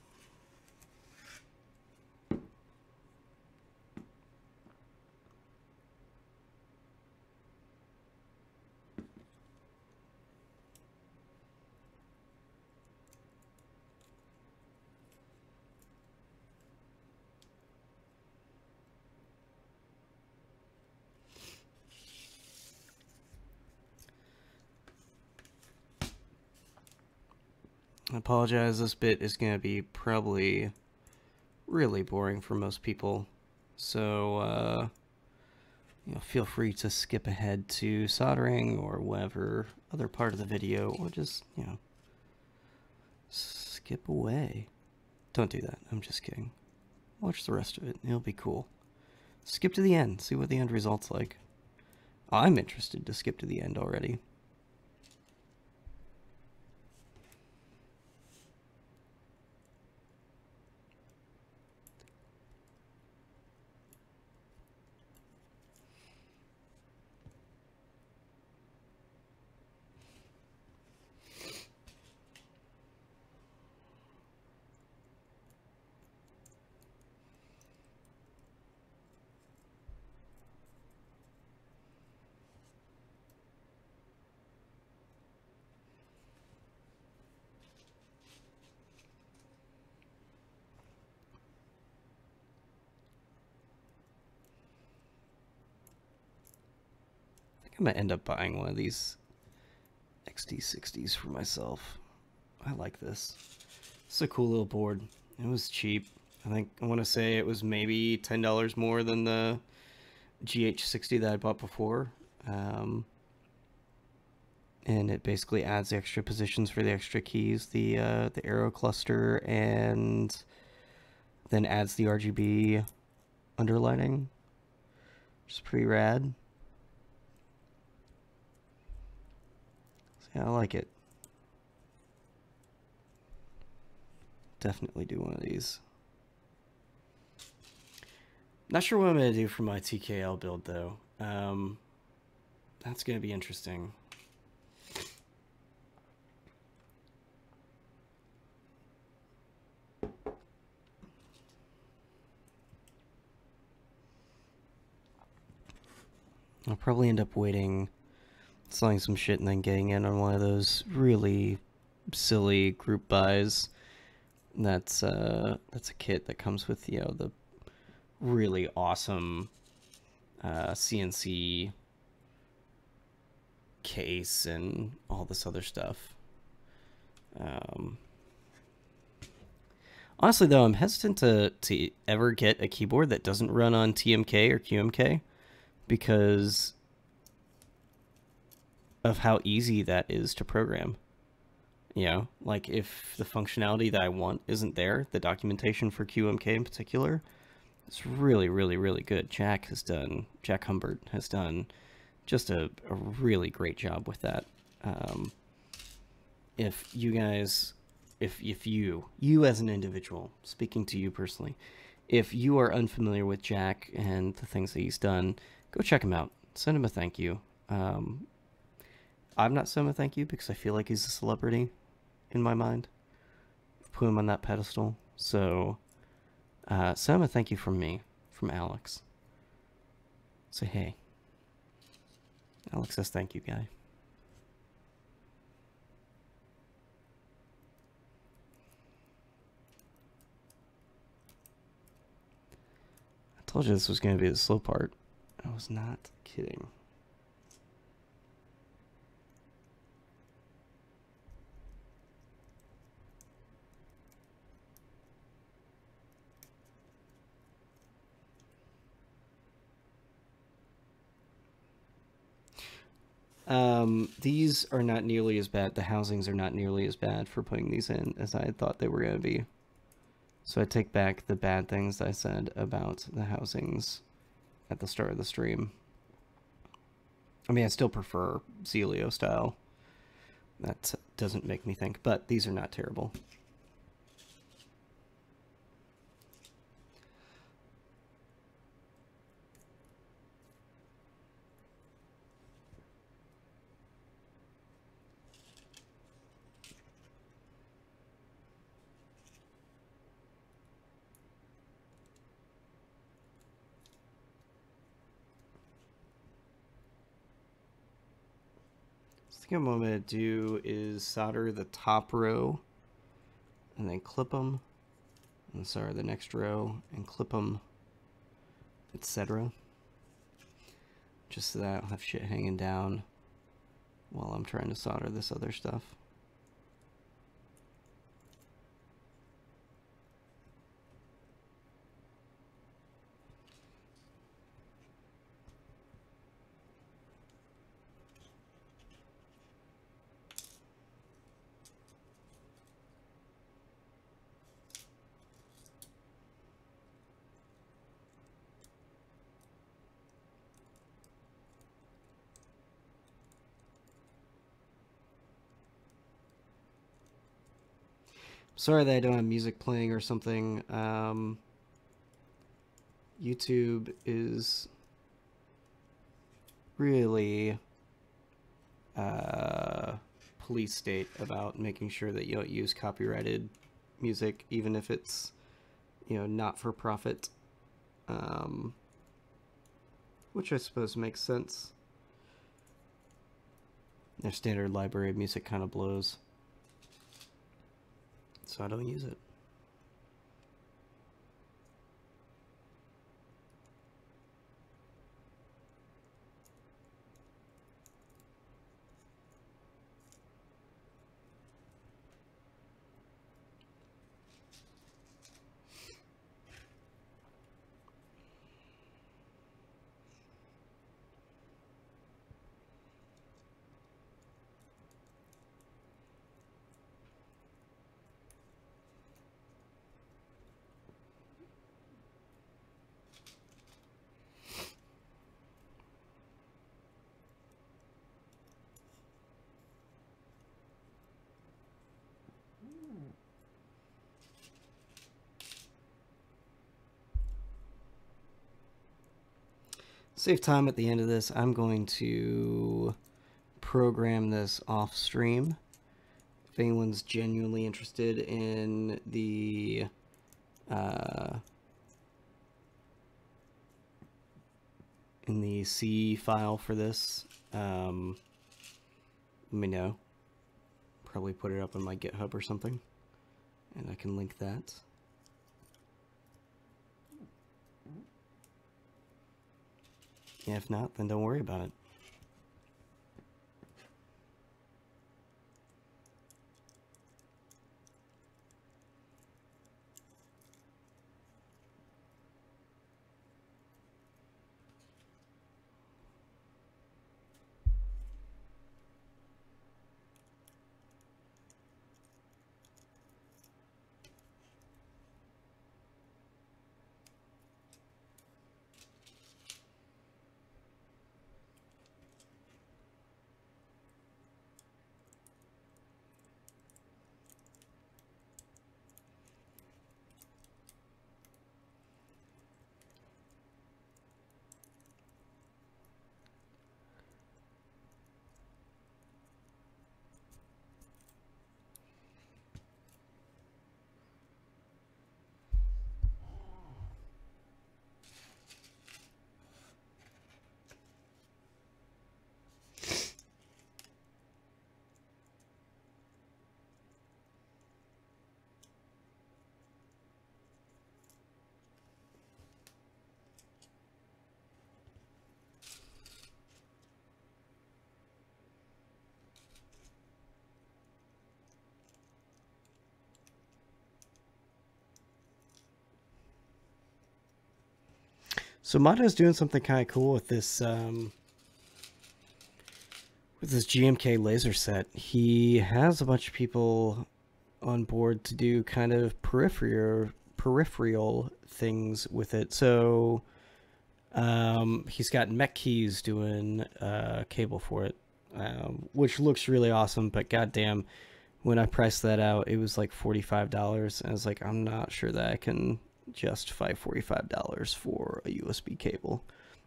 I apologize, this bit is going to be probably really boring for most people, so feel free to skip ahead to soldering or whatever other part of the video, or just, skip away. Don't do that, I'm just kidding. Watch the rest of it, it'll be cool. Skip to the end, see what the end result's like. I'm interested to skip to the end already. I'm gonna end up buying one of these XT60s for myself. I like this. It's a cool little board. It was cheap. I want to say it was maybe $10 more than the GH60 that I bought before. And it basically adds extra positions for the extra keys, the arrow cluster, and then adds the RGB underlining, which is pretty rad. Yeah, I like it. Definitely do one of these. Not sure what I'm going to do for my TKL build, though. That's going to be interesting. I'll probably end up waiting, selling some shit, and then getting in on one of those really silly group buys. That's a kit that comes with, the really awesome CNC case and all this other stuff. Honestly, though, I'm hesitant to ever get a keyboard that doesn't run on TMK or QMK, because of how easy that is to program. Like if the functionality that I want isn't there, the documentation for QMK in particular, it's really, really, really good. Jack Humbert has done just a really great job with that. If you guys, if you as an individual, speaking to you personally, if you are unfamiliar with Jack and the things that he's done, go check him out. Send him a thank you. I'm not Soma, thank you, because I feel like he's a celebrity in my mind. Put him on that pedestal. So, Soma, thank you from me, from Alex. Say hey. Alex says thank you, guy. I told you this was going to be the slow part. I was not kidding. These are not nearly as bad. The housings are not nearly as bad for putting these in as I had thought they were going to be. So I take back the bad things I said about the housings at the start of the stream. I mean, I still prefer Zelio style. That doesn't make me think, but these are not terrible. I think what I'm going to do is solder the top row and then clip them, and solder the next row and clip them, etc. Just so that I'll have shit hanging down while I'm trying to solder this other stuff. Sorry that I don't have music playing or something. YouTube is really police state about making sure that you don't use copyrighted music, even if it's, you know, not for profit. Which I suppose makes sense. Their standard library of music kind of blows, so I don't use it. Save time at the end of this. I'm going to program this off stream. If anyone's genuinely interested in the C file for this, let me know. Probably put it up on my GitHub or something, and I can link that. Yeah, if not, then don't worry about it. So Mato's doing something kind of cool with this GMK laser set. He has a bunch of people on board to do kind of peripheral things with it. So he's got Mech Keys doing cable for it, which looks really awesome. But goddamn, when I priced that out, it was like $45, and I was like, I'm not sure that I can justify $45 for a USB cable.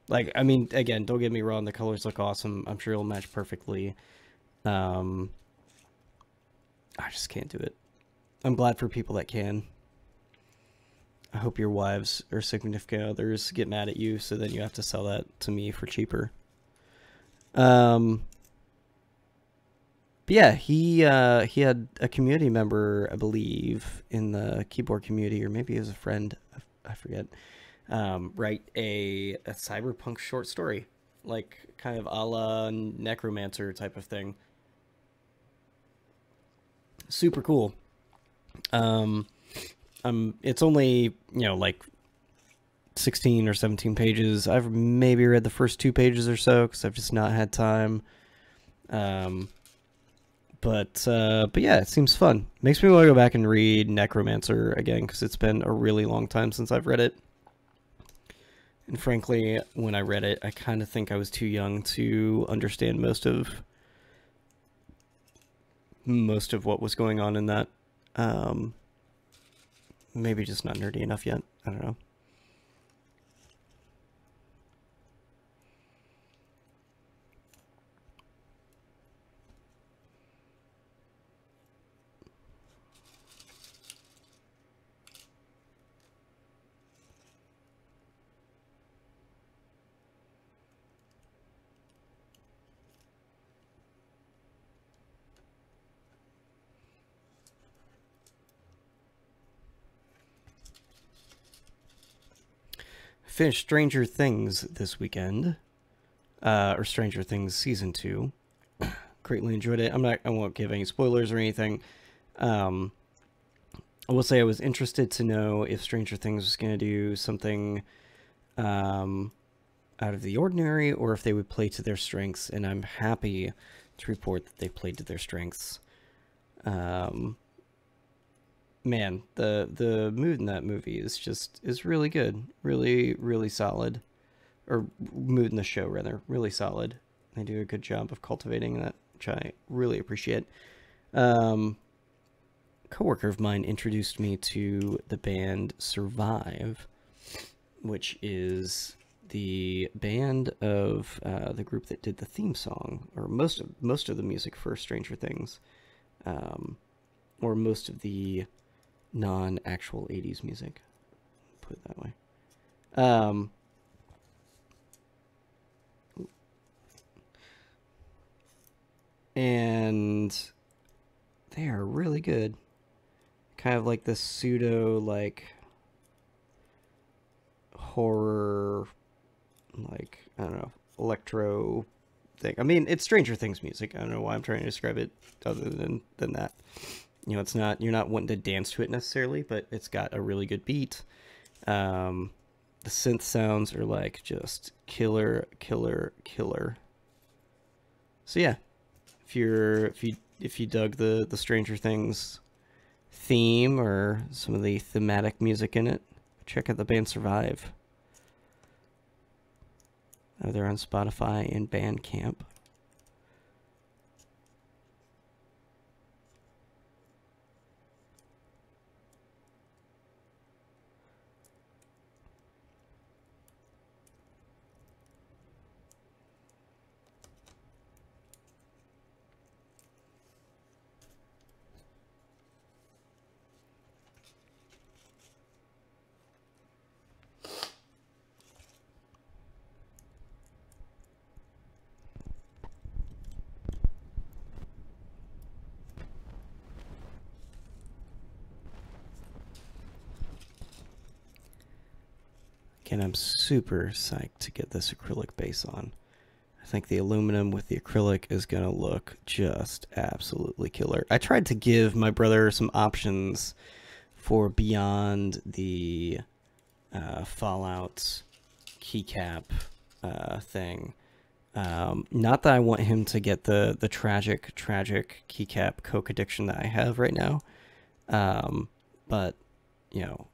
Like, I mean, again, don't get me wrong, the colors look awesome. I'm sure it'll match perfectly. I just can't do it. I'm glad for people that can. I hope your wives or significant others get mad at you, so then you have to sell that to me for cheaper. But yeah, he had a community member, I believe, in the keyboard community, or maybe he was a friend, I forget, write a cyberpunk short story, like kind of a la Necromancer type of thing. Super cool. It's only, like 16 or 17 pages. I've maybe read the first 2 pages or so because I've just not had time. But yeah, it seems fun. Makes me want to go back and read Necromancer again because it's been a really long time since I've read it. And frankly, when I read it, I kind of think I was too young to understand most of what was going on in that. Maybe just not nerdy enough yet. I don't know. Finished Stranger Things this weekend, or Stranger Things Season 2. Greatly enjoyed it. I won't give any spoilers or anything. I will say I was interested to know if Stranger Things was going to do something out of the ordinary, or if they would play to their strengths, and I'm happy to report that they played to their strengths. Man, the mood in that movie is really good, really solid, or mood in the show rather, really solid. They do a good job of cultivating that, which I really appreciate. A coworker of mine introduced me to the band Survive, which is the band of the group that did the theme song, or most of the music for Stranger Things, or most of the non-actual 80s music, put it that way. And they are really good. Kind of like this pseudo, like, horror, like, I don't know, electro thing. I mean, it's Stranger Things music. I don't know why I'm trying to describe it other than that. It's not, you're not wanting to dance to it necessarily, but it's got a really good beat. The synth sounds are like just killer. So yeah, if you dug the Stranger Things theme or some of the thematic music in it, check out the band Survive. They're on Spotify and Bandcamp. And I'm super psyched to get this acrylic base on. I think the aluminum with the acrylic is going to look just absolutely killer. I tried to give my brother some options for beyond the Fallout keycap thing. Not that I want him to get the tragic keycap coke addiction that I have right now, but you know,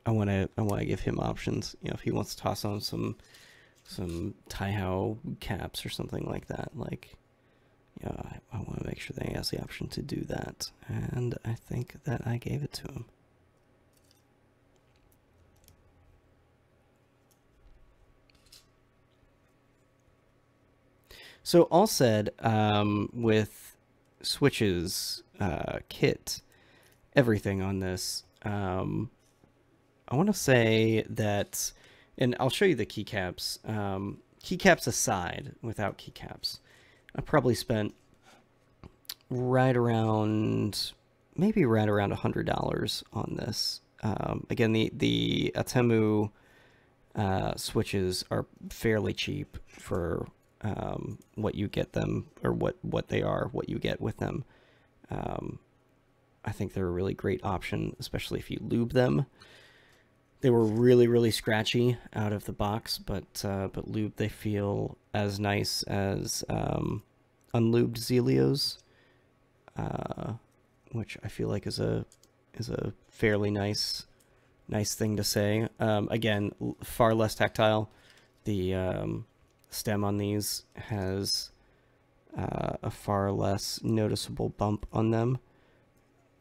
I want to give him options. You know, if he wants to toss on some Taihao caps or something like that, like, you know, I want to make sure that he has the option to do that, and I think that I gave it to him. So all said, with Switches, kit, everything on this, I want to say that, and I'll show you the keycaps. Keycaps aside, without keycaps, I probably spent right around, maybe right around $100 on this. Again, the Outemu switches are fairly cheap for what you get them, or what they are, what you get with them. I think they're a really great option, especially if you lube them. They were really scratchy out of the box, but lube, they feel as nice as unlubed Zelios, which I feel like is a fairly nice thing to say. Again, far less tactile. The stem on these has a far less noticeable bump on them,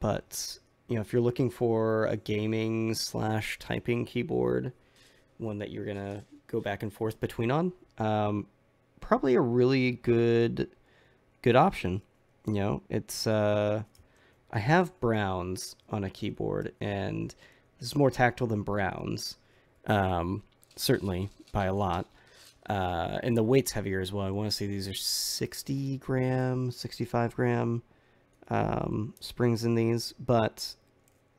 but you know, if you're looking for a gaming / typing keyboard, one that you're gonna go back and forth between on, probably a really good option. You know, it's I have browns on a keyboard, and this is more tactile than browns, certainly by a lot. And the weight's heavier as well. I want to say these are 60 gram, 65 gram springs in these, but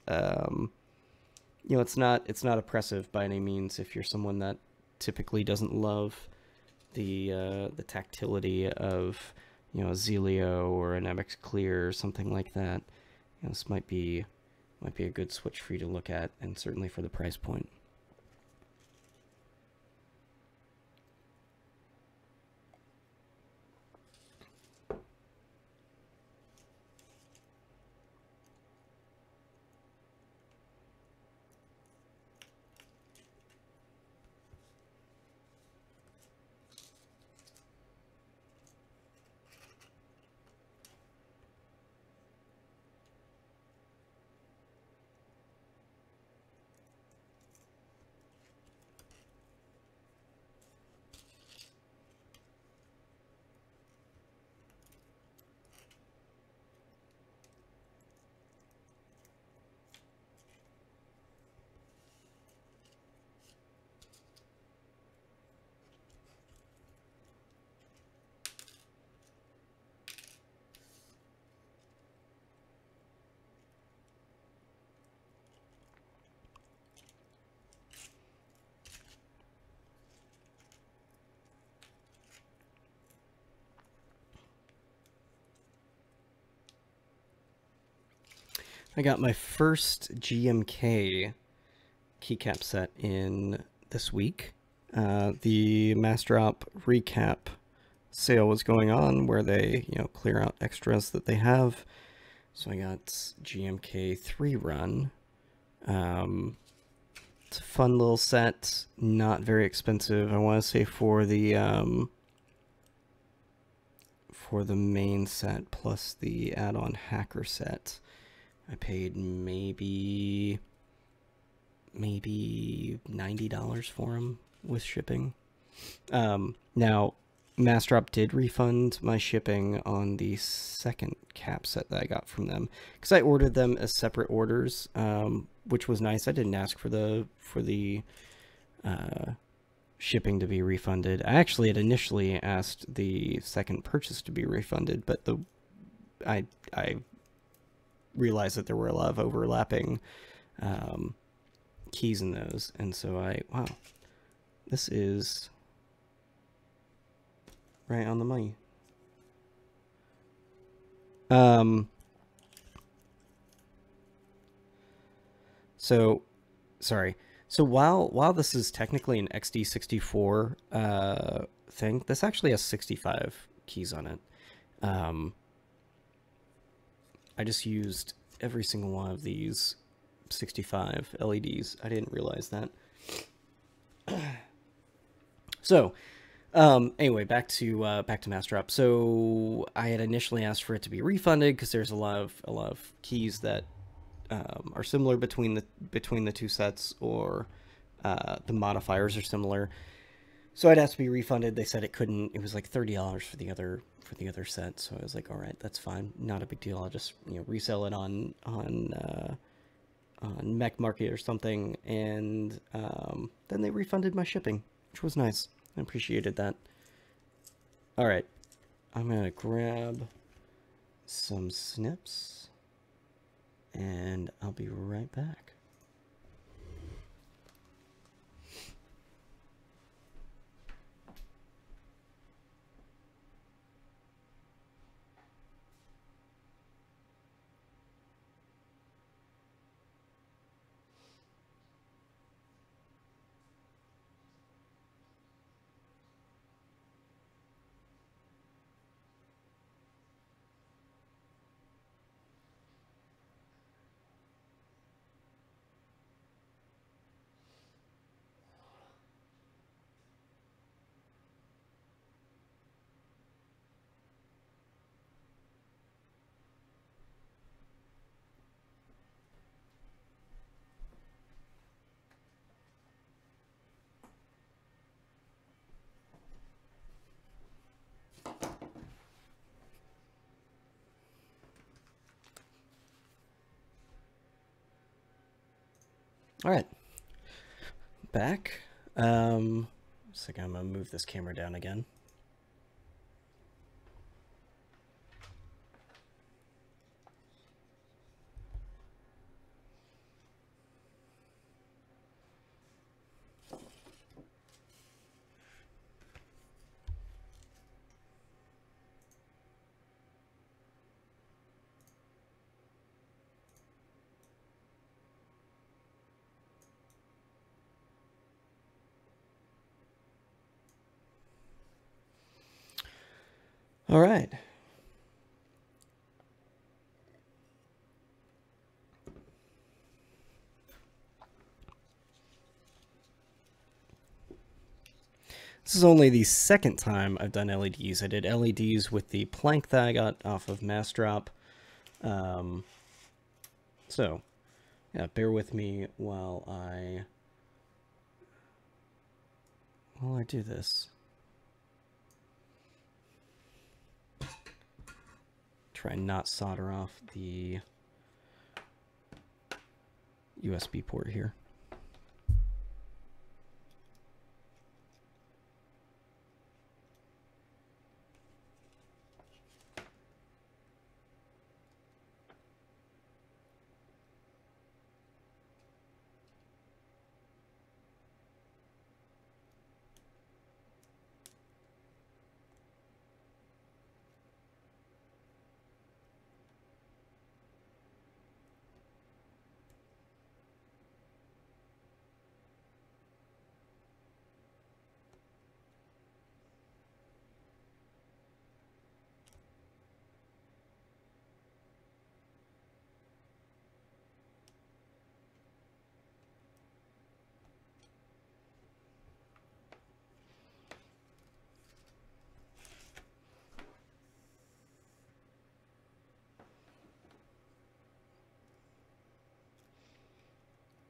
you know, it's not oppressive by any means if you're someone that typically doesn't love the tactility of, you know, a Zelio or an MX Clear or something like that. You know, this might be a good switch for you to look at, and certainly for the price point. I got my first GMK keycap set in this week. The Massdrop recap sale was going on, where they, you know, clear out extras that they have. So I got GMK 3 Run. It's a fun little set, not very expensive. I want to say for the main set plus the add-on hacker set, I paid maybe $90 for them with shipping. Now, Massdrop did refund my shipping on the second cap set that I got from them, because I ordered them as separate orders, which was nice. I didn't ask for the shipping to be refunded. I actually had initially asked the second purchase to be refunded, but I realized that there were a lot of overlapping keys in those, and so wow, this is right on the money. So So while this is technically an XD64 thing, this actually has 65 keys on it. I just used every single one of these 65 LEDs. I didn't realize that. So, anyway, back to Masterdrop. So I had initially asked for it to be refunded because there's a lot of keys that are similar between the two sets, or the modifiers are similar. So I'd asked to be refunded. They said it couldn't. It was like $30 for the other set. So I was like, all right, that's fine, not a big deal. I'll just resell it on Mech Market or something. And then they refunded my shipping, which was nice. I appreciated that. All right, I'm gonna grab some snips, and I'll be right back. All right, back. So I'm gonna move this camera down again. All right. This is only the second time I've done LEDs. I did LEDs with the plank that I got off of Masterdrop. So, yeah, bear with me while I do this. Try not solder off the USB port here.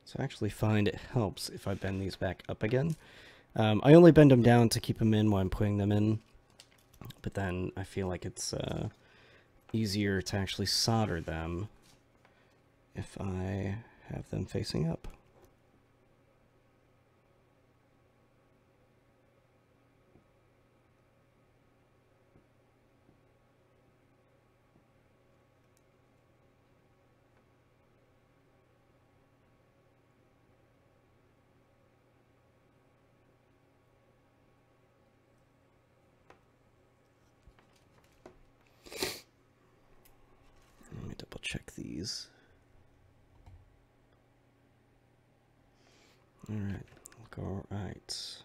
So I actually find it helps if I bend these back up again. I only bend them down to keep them in while I'm putting them in, but then I feel like it's easier to actually solder them if I have them facing up. Let me double check these. All right, all right.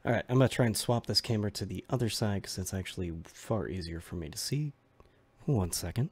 All right, I'm going to try and swap this camera to the other side because it's actually far easier for me to see. 1 second.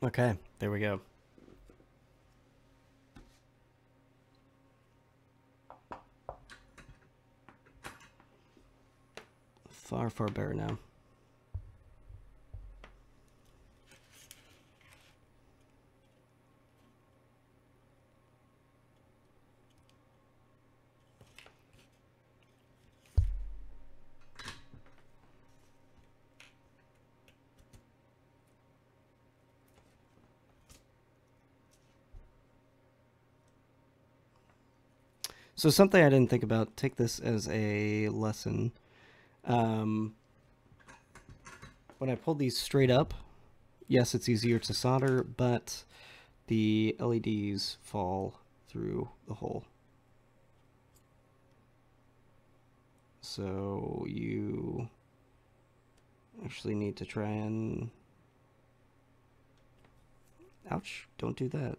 Okay, there we go. Far, far better now. So something I didn't think about, take this as a lesson. When I pull these straight up, yes, it's easier to solder, but the LEDs fall through the hole. So you actually need to try and... Ouch, don't do that.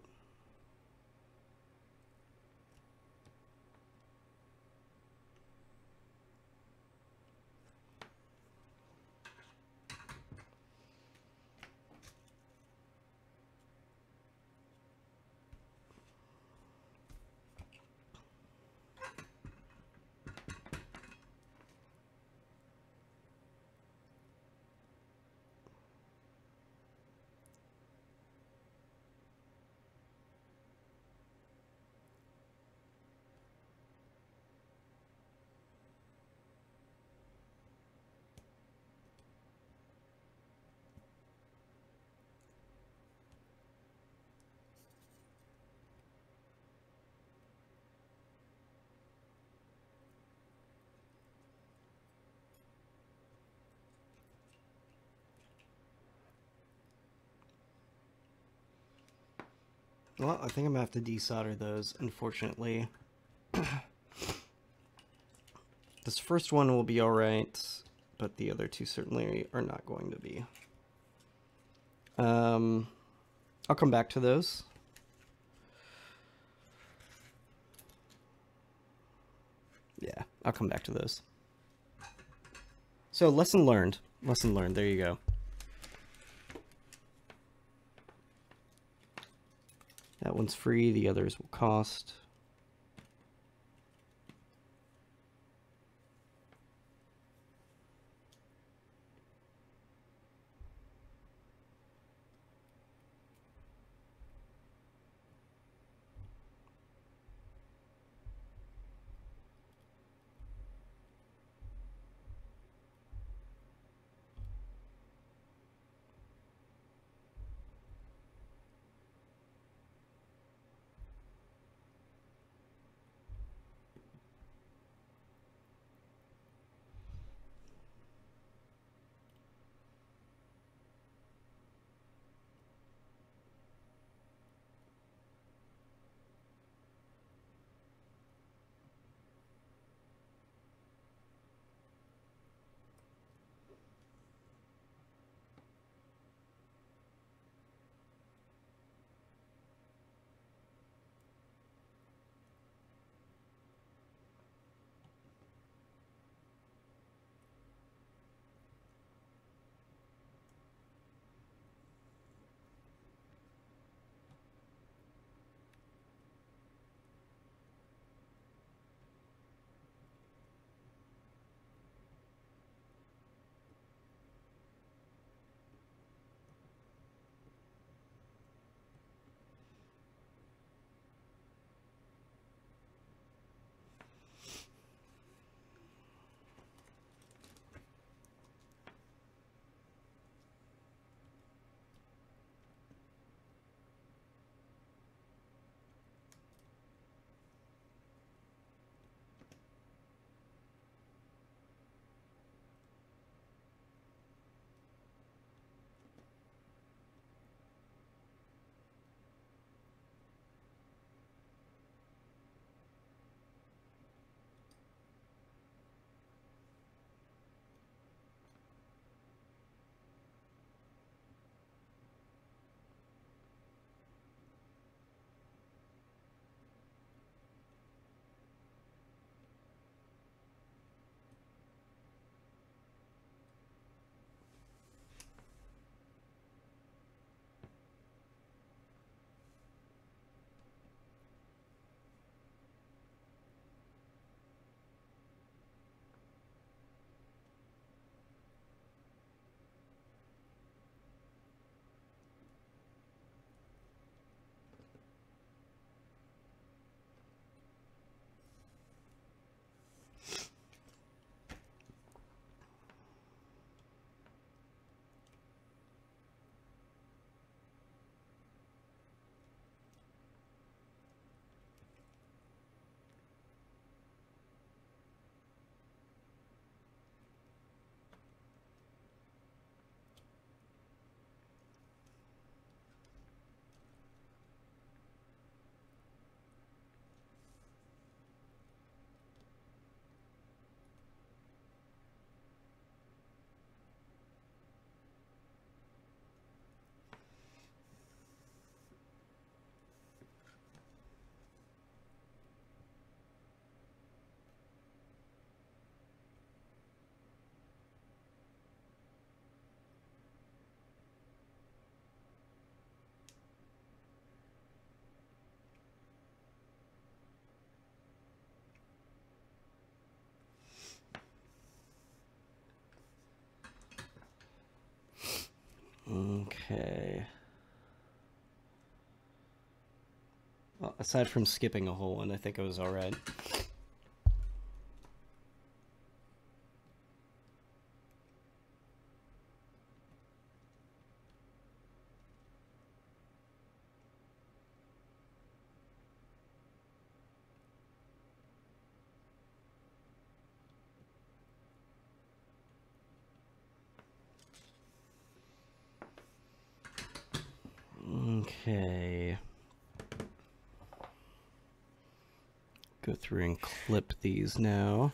Well, I think I'm gonna have to desolder those, unfortunately. This first one will be alright, but the other two certainly are not going to be. I'll come back to those. Yeah, I'll come back to those. So, lesson learned. Lesson learned, there you go. That one's free, the others will cost. Okay. Well, aside from skipping a whole one, I think I was all right. Okay. Go through and clip these now.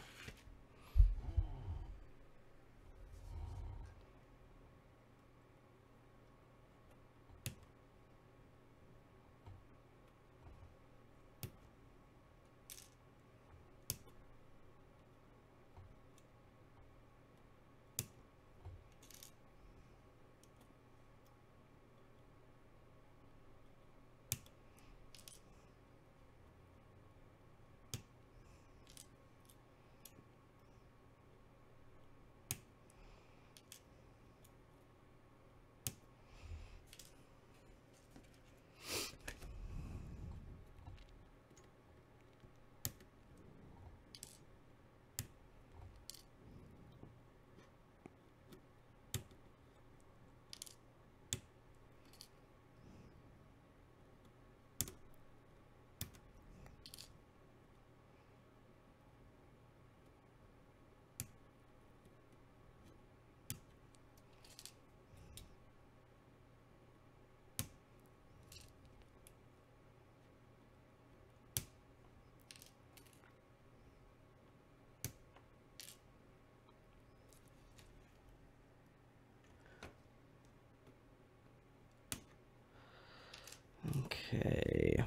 Okay. I'm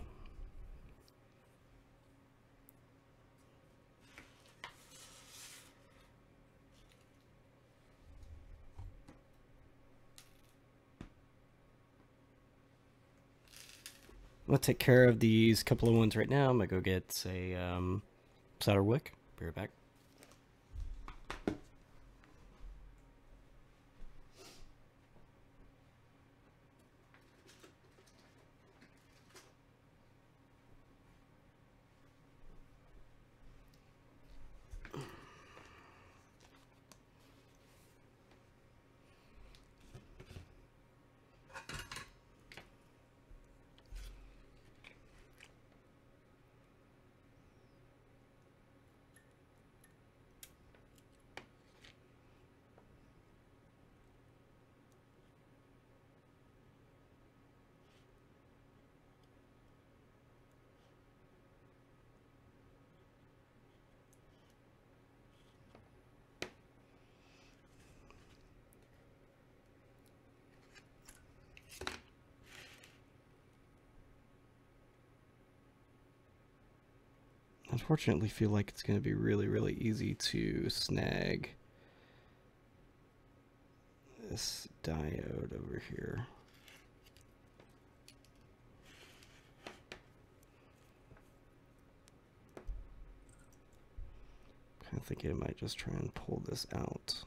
gonna take care of these couple of ones right now. I'm gonna go get a solder wick. Be right back. Unfortunately, feel like it's going to be really, really easy to snag this diode over here. I think I might just try and pull this out.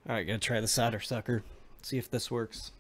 Alright, gotta try the solder sucker. See if this works.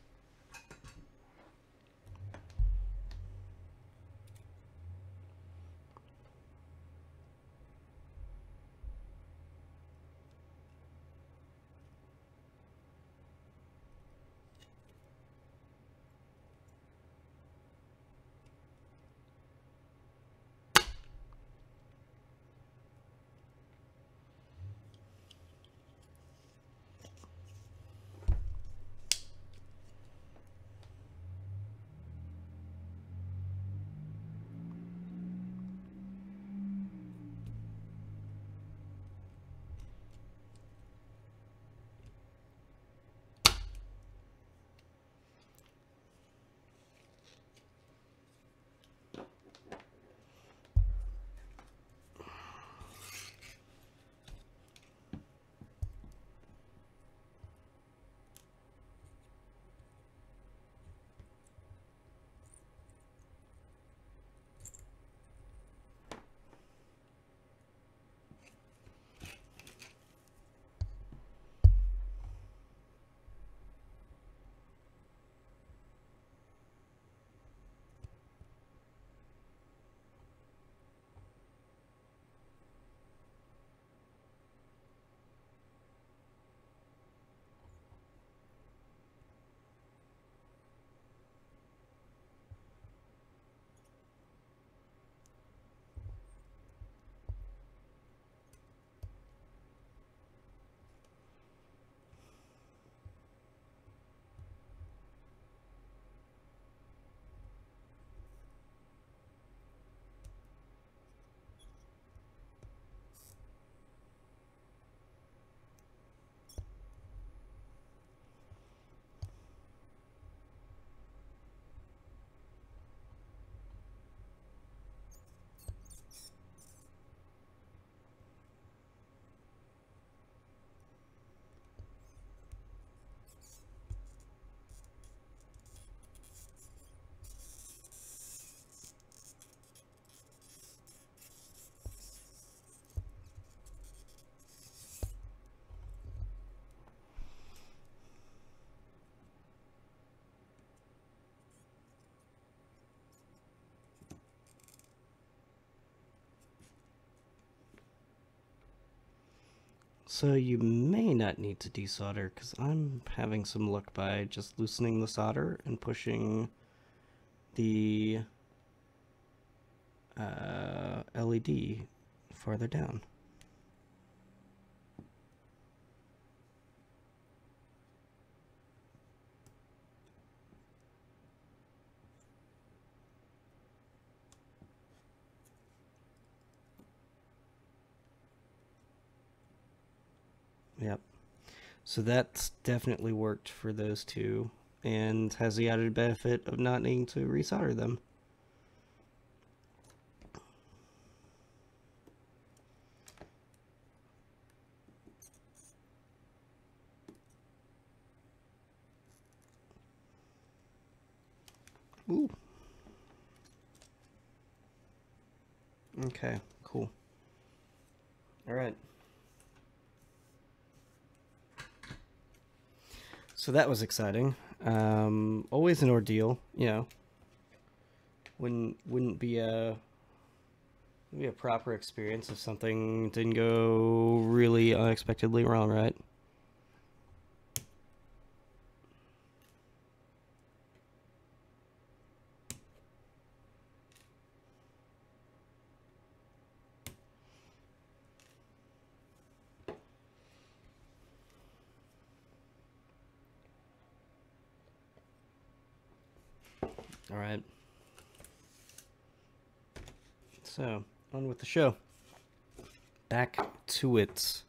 So you may not need to desolder, because I'm having some luck by just loosening the solder and pushing the LED farther down. Yep. So that's definitely worked for those two, and has the added benefit of not needing to resolder them. Ooh. Okay, cool. All right. So that was exciting. Always an ordeal, you know. Wouldn't be a proper experience if something didn't go really unexpectedly wrong, right? All right. So, on with the show. Back to it.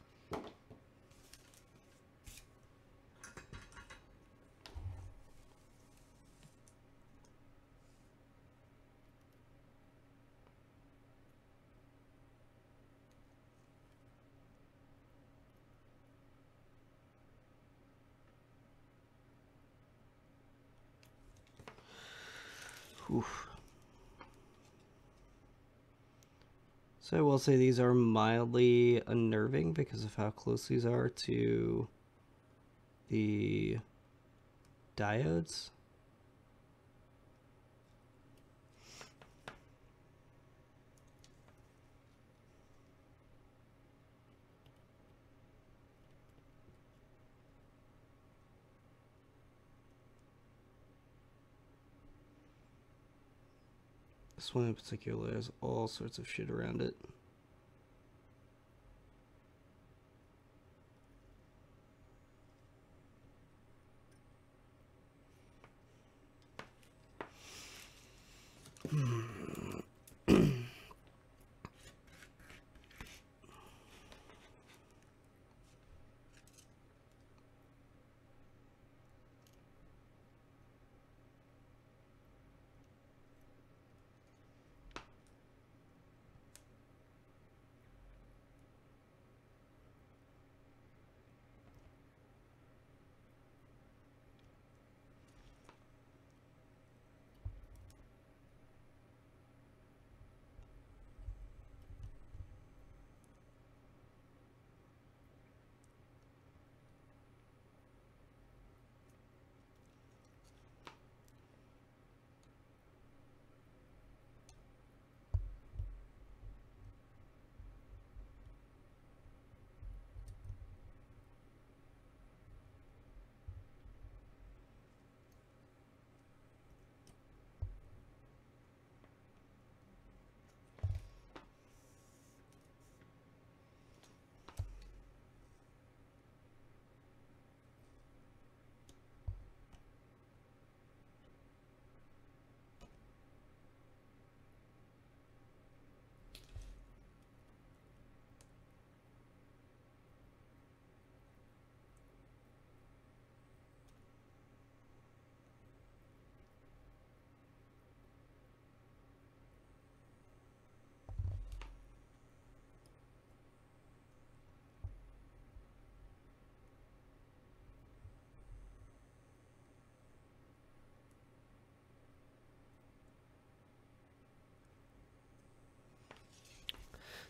Oof. So I will say these are mildly unnerving because of how close these are to the diodes. This one in particular has all sorts of shit around it.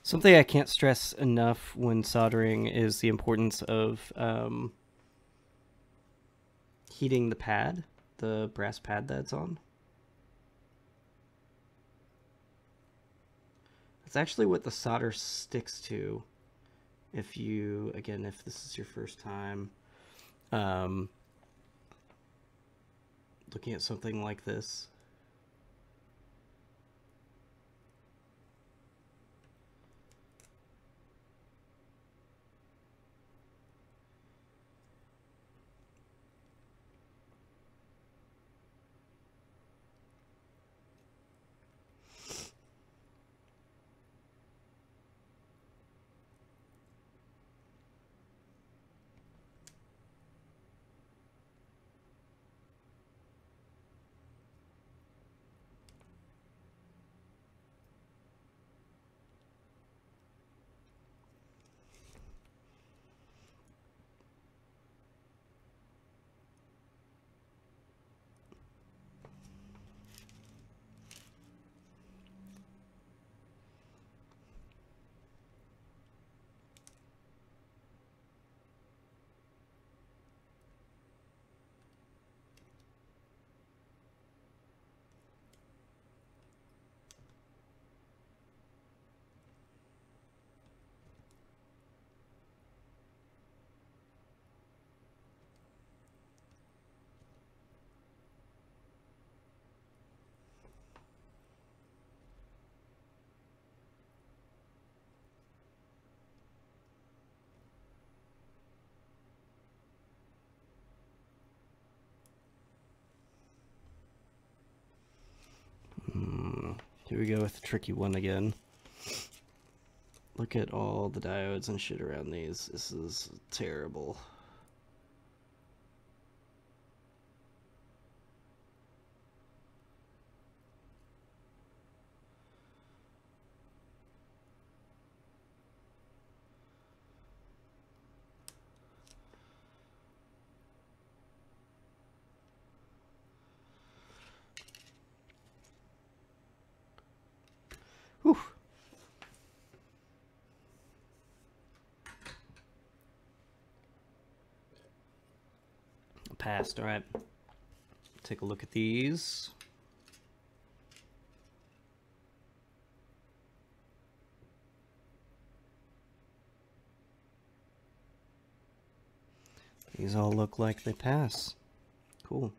Something I can't stress enough when soldering is the importance of heating the pad, the brass pad that's on. That's actually what the solder sticks to. If you, again, if this is your first time looking at something like this. Here we go with the tricky one again. Look at all the diodes and shit around these. This is terrible. Whew. passed. All right. Take a look at these. These all look like they pass. Cool.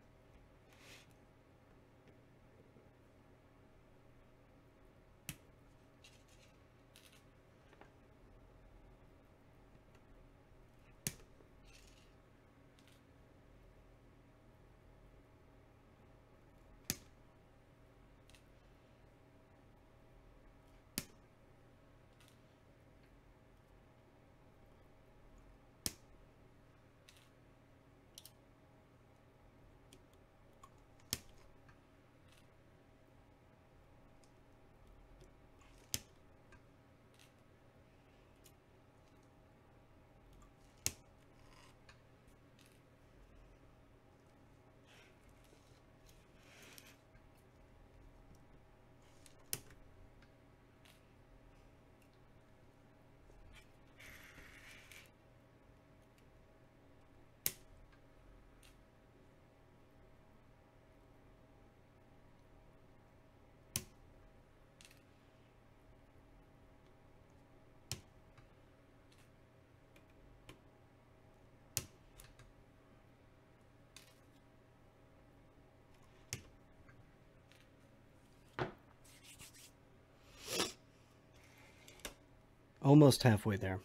Almost halfway there.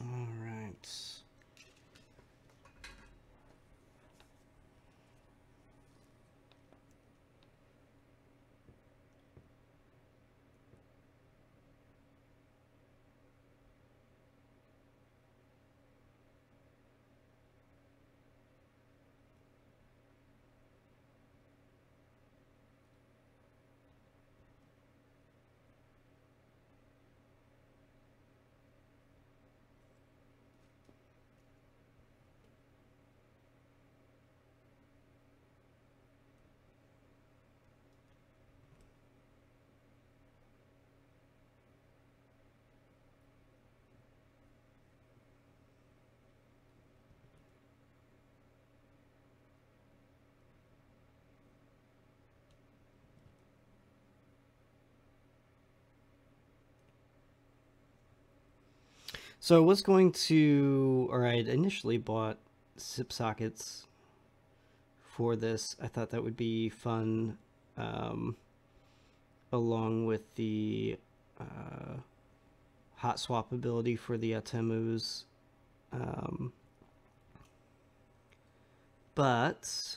All right. So I was going to, or I initially bought zip sockets for this. I thought that would be fun, along with the hot swap ability for the Outemus. But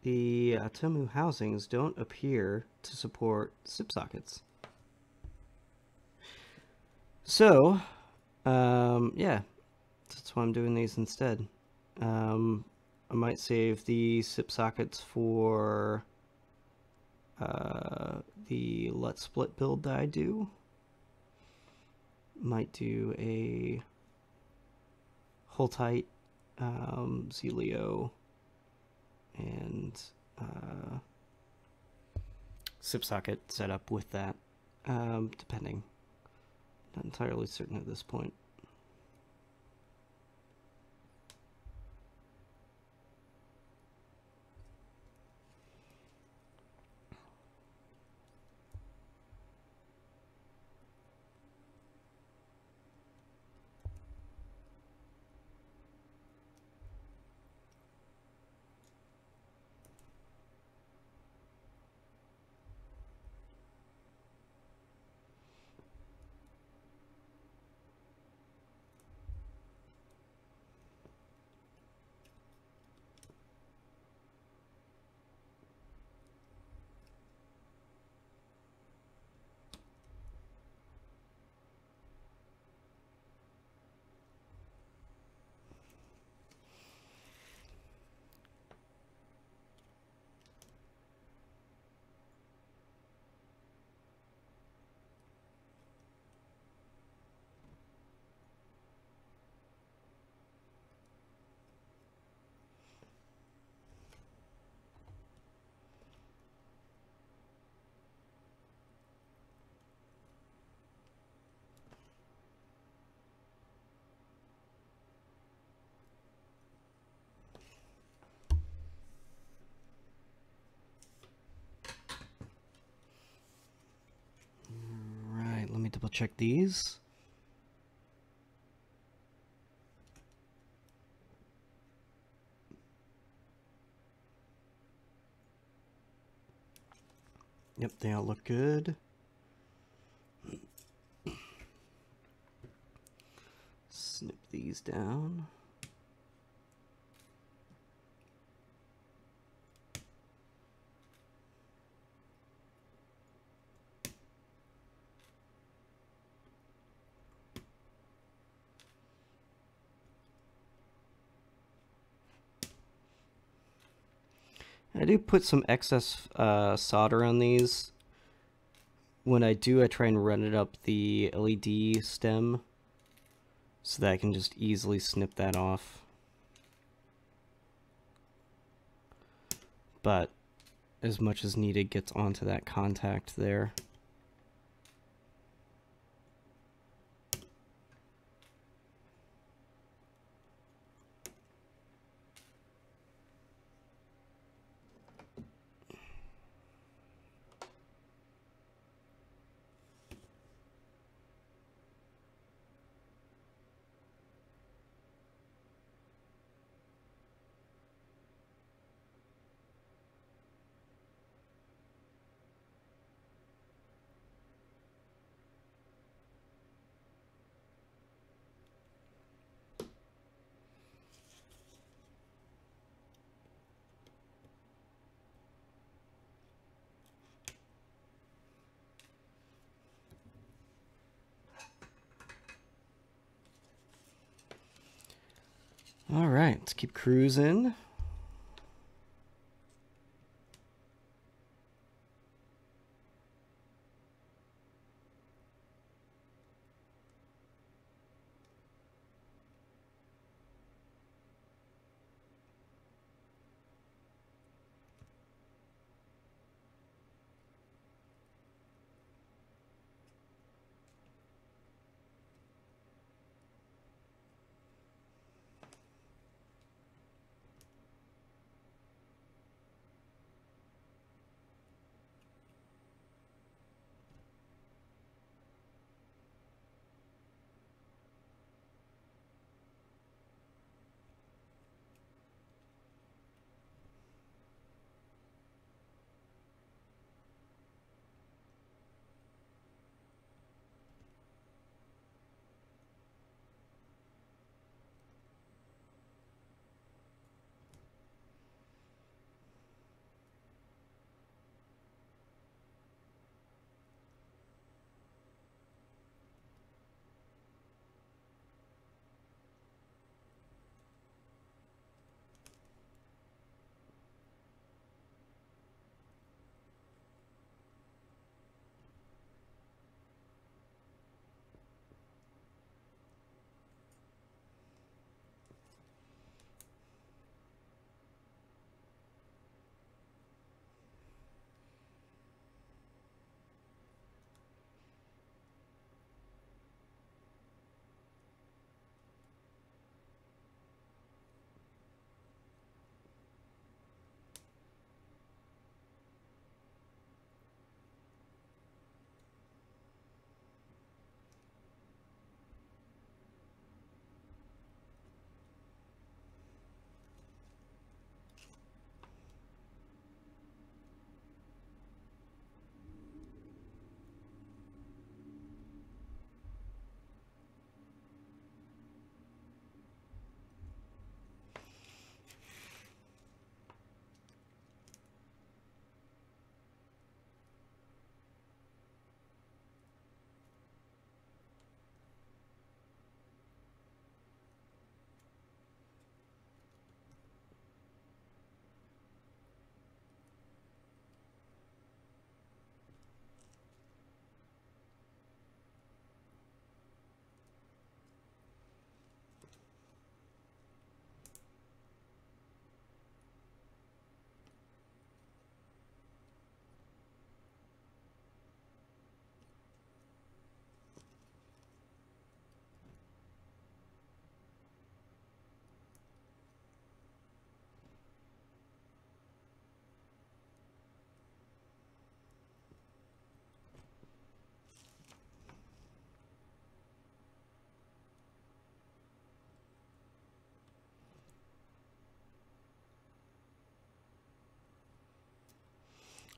the Outemu housings don't appear to support zip sockets. So, yeah, that's why I'm doing these instead. I might save the zip sockets for the Let's Split build that I do. Might do a hold tight, Zelio, and zip socket setup with that, depending. Not entirely certain at this point. double check these. Yep, they all look good. Snip these down. I do put some excess solder on these. When I do, I try and run it up the LED stem so that I can just easily snip that off. But as much as needed gets onto that contact there. All right, let's keep cruising.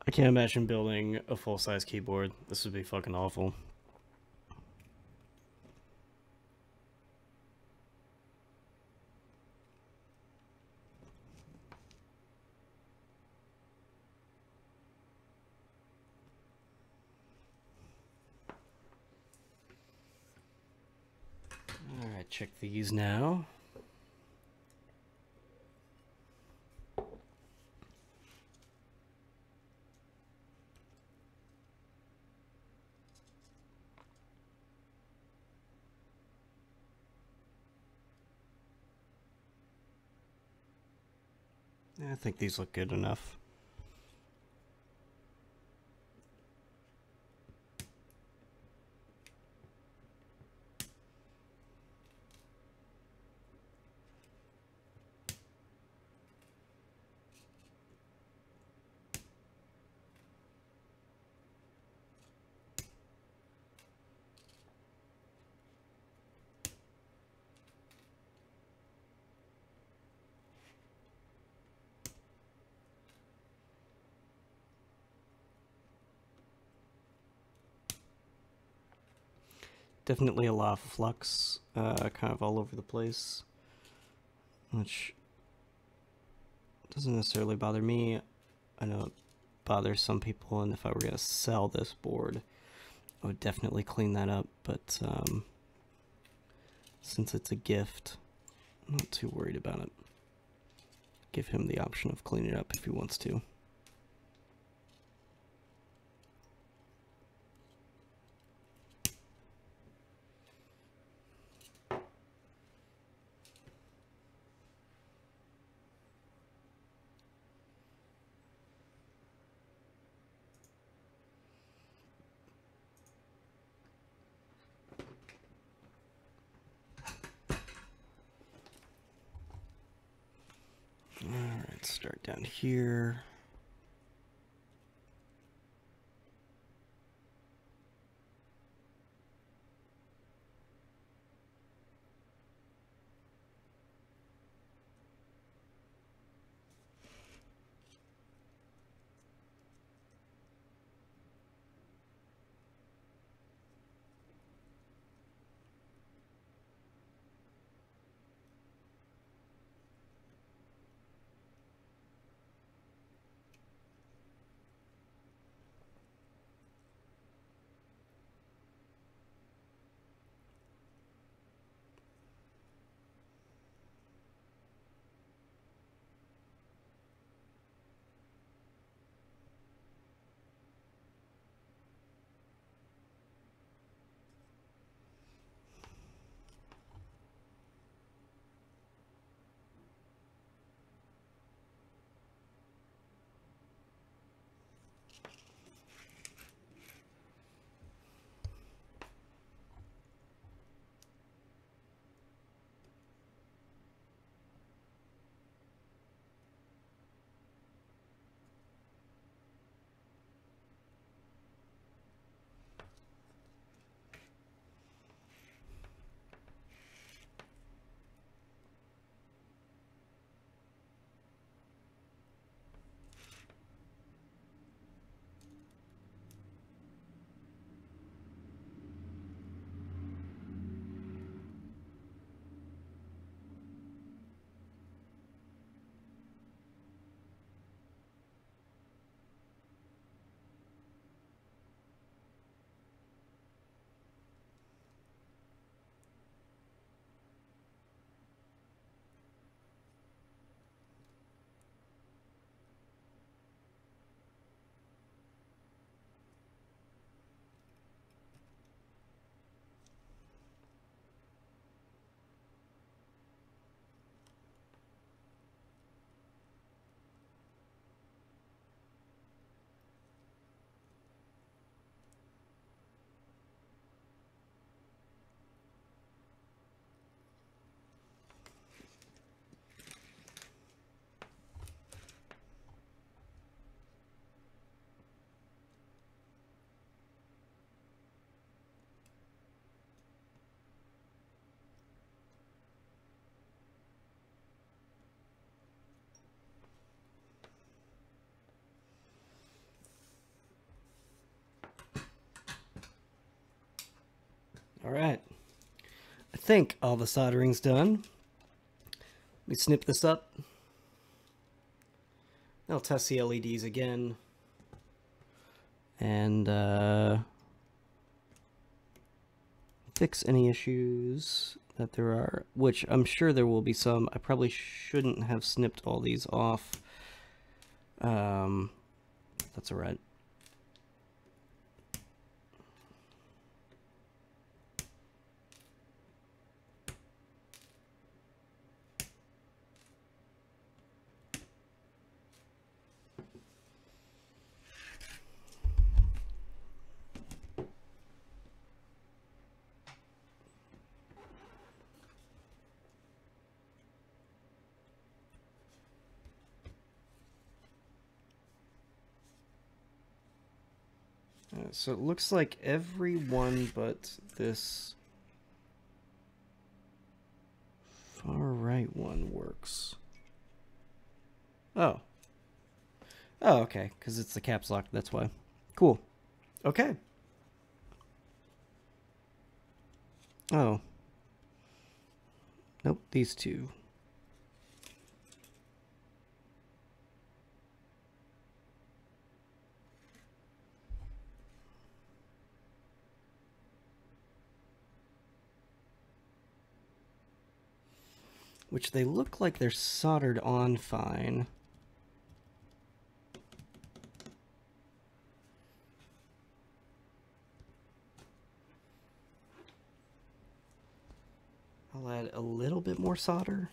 I can't imagine building a full-size keyboard. This would be fucking awful. Alright, check these now. I think these look good enough. Definitely a lot of flux, kind of all over the place, which doesn't necessarily bother me. I know it bothers some people, and if I were going to sell this board, I would definitely clean that up, but since it's a gift, I'm not too worried about it. Give him the option of cleaning it up if he wants to. Alright, start down here. All right. I think all the soldering's done. Let me snip this up. I'll test the LEDs again. And fix any issues that there are, which I'm sure there will be some. I probably shouldn't have snipped all these off. That's all right. So it looks like every one but this far right one works. Oh. Oh, okay, because it's the caps lock, that's why. Cool. Okay. Oh. Nope, these two. Which they look like they're soldered on fine. I'll add a little bit more solder.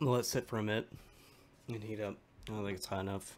Let it sit for a minute and heat up. I don't think it's hot enough.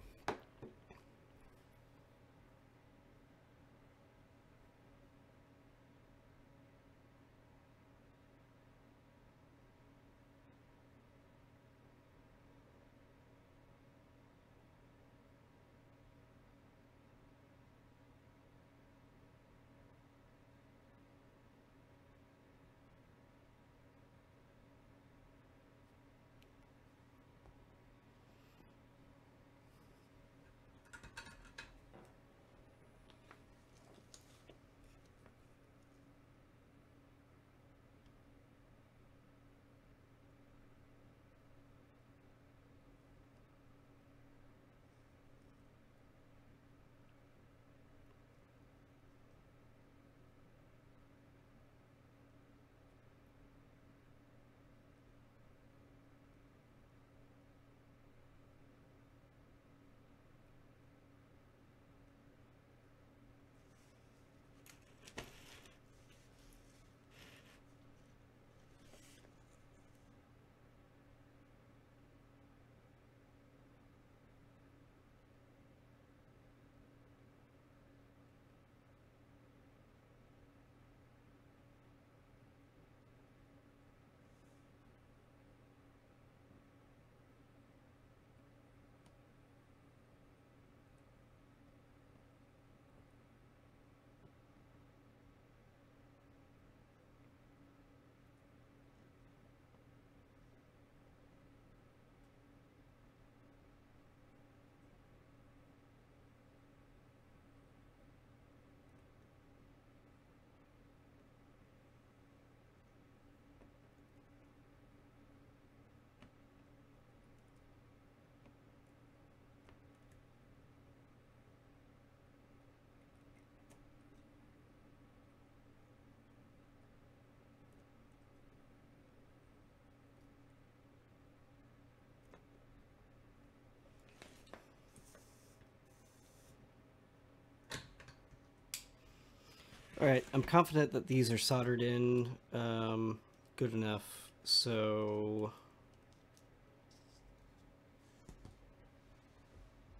Alright, I'm confident that these are soldered in good enough, so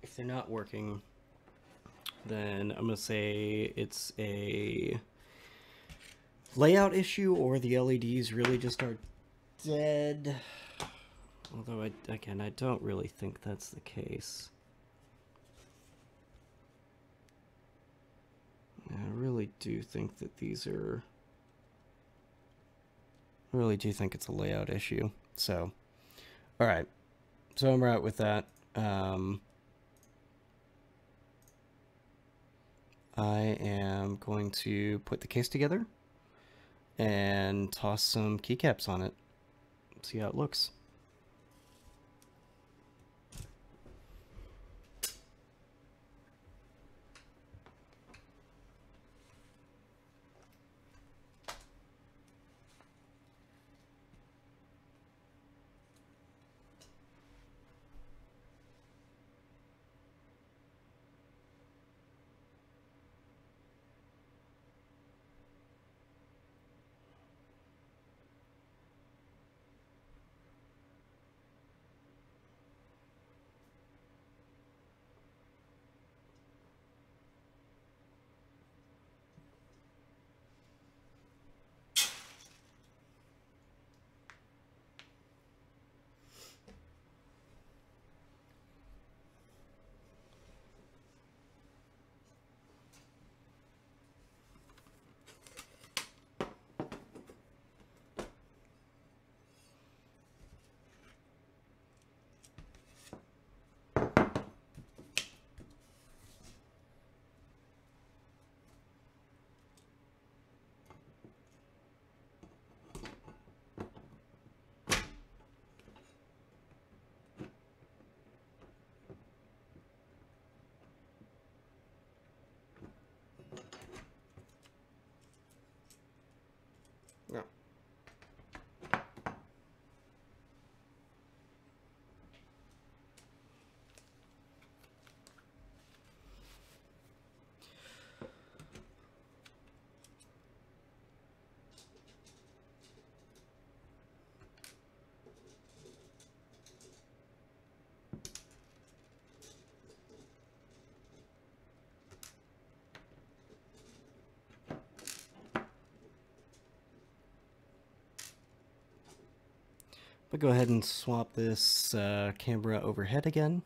if they're not working, then I'm going to say it's a layout issue or the LEDs really just are dead. Although, again, I don't really think that's the case. I really do think that these are... I really do think it's a layout issue. So, alright. So I'm right with that. I am going to put the case together and toss some keycaps on it. See how it looks. Yeah. I'll go ahead and swap this camera overhead again.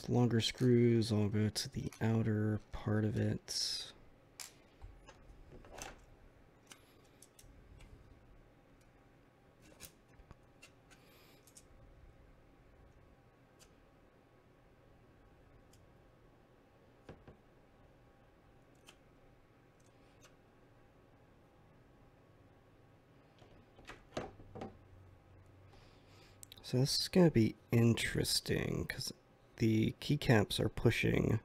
Longer screws, I'll go to the outer part of it. So this is going to be interesting because the keycaps are pushing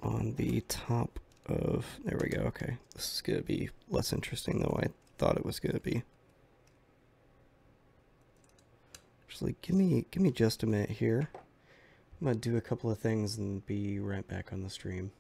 on the top of... There we go, okay. This is going to be less interesting than I thought it was going to be. Actually, give me just a minute here. I'm going to do a couple of things and be right back on the stream.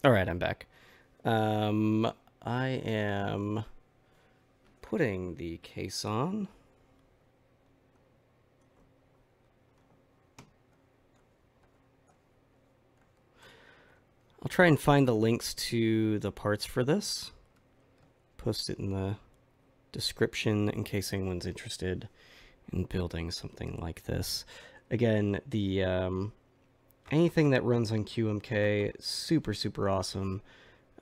All right, I'm back. I am putting the case on. I'll try and find the links to the parts for this. Post it in the description in case anyone's interested in building something like this. Again, the anything that runs on QMK, super awesome.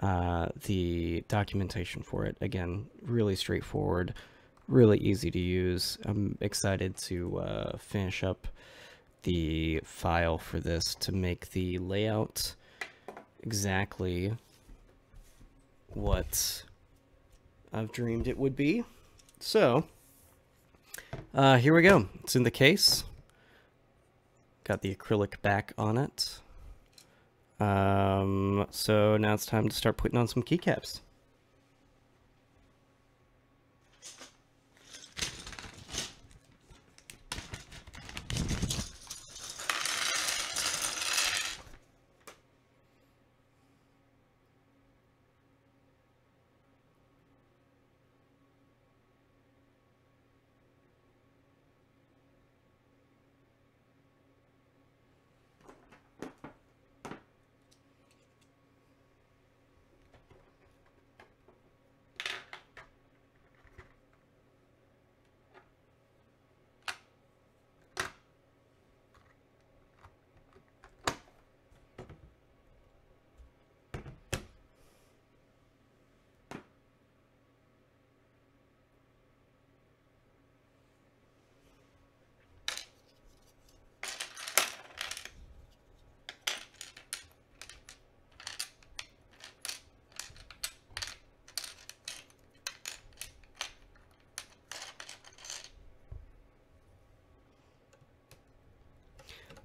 The documentation for it, again, really straightforward, really easy to use. I'm excited to finish up the file for this to make the layout exactly what I've dreamed it would be. So, here we go. It's in the case. Got the acrylic back on it. So now it's time to start putting on some keycaps.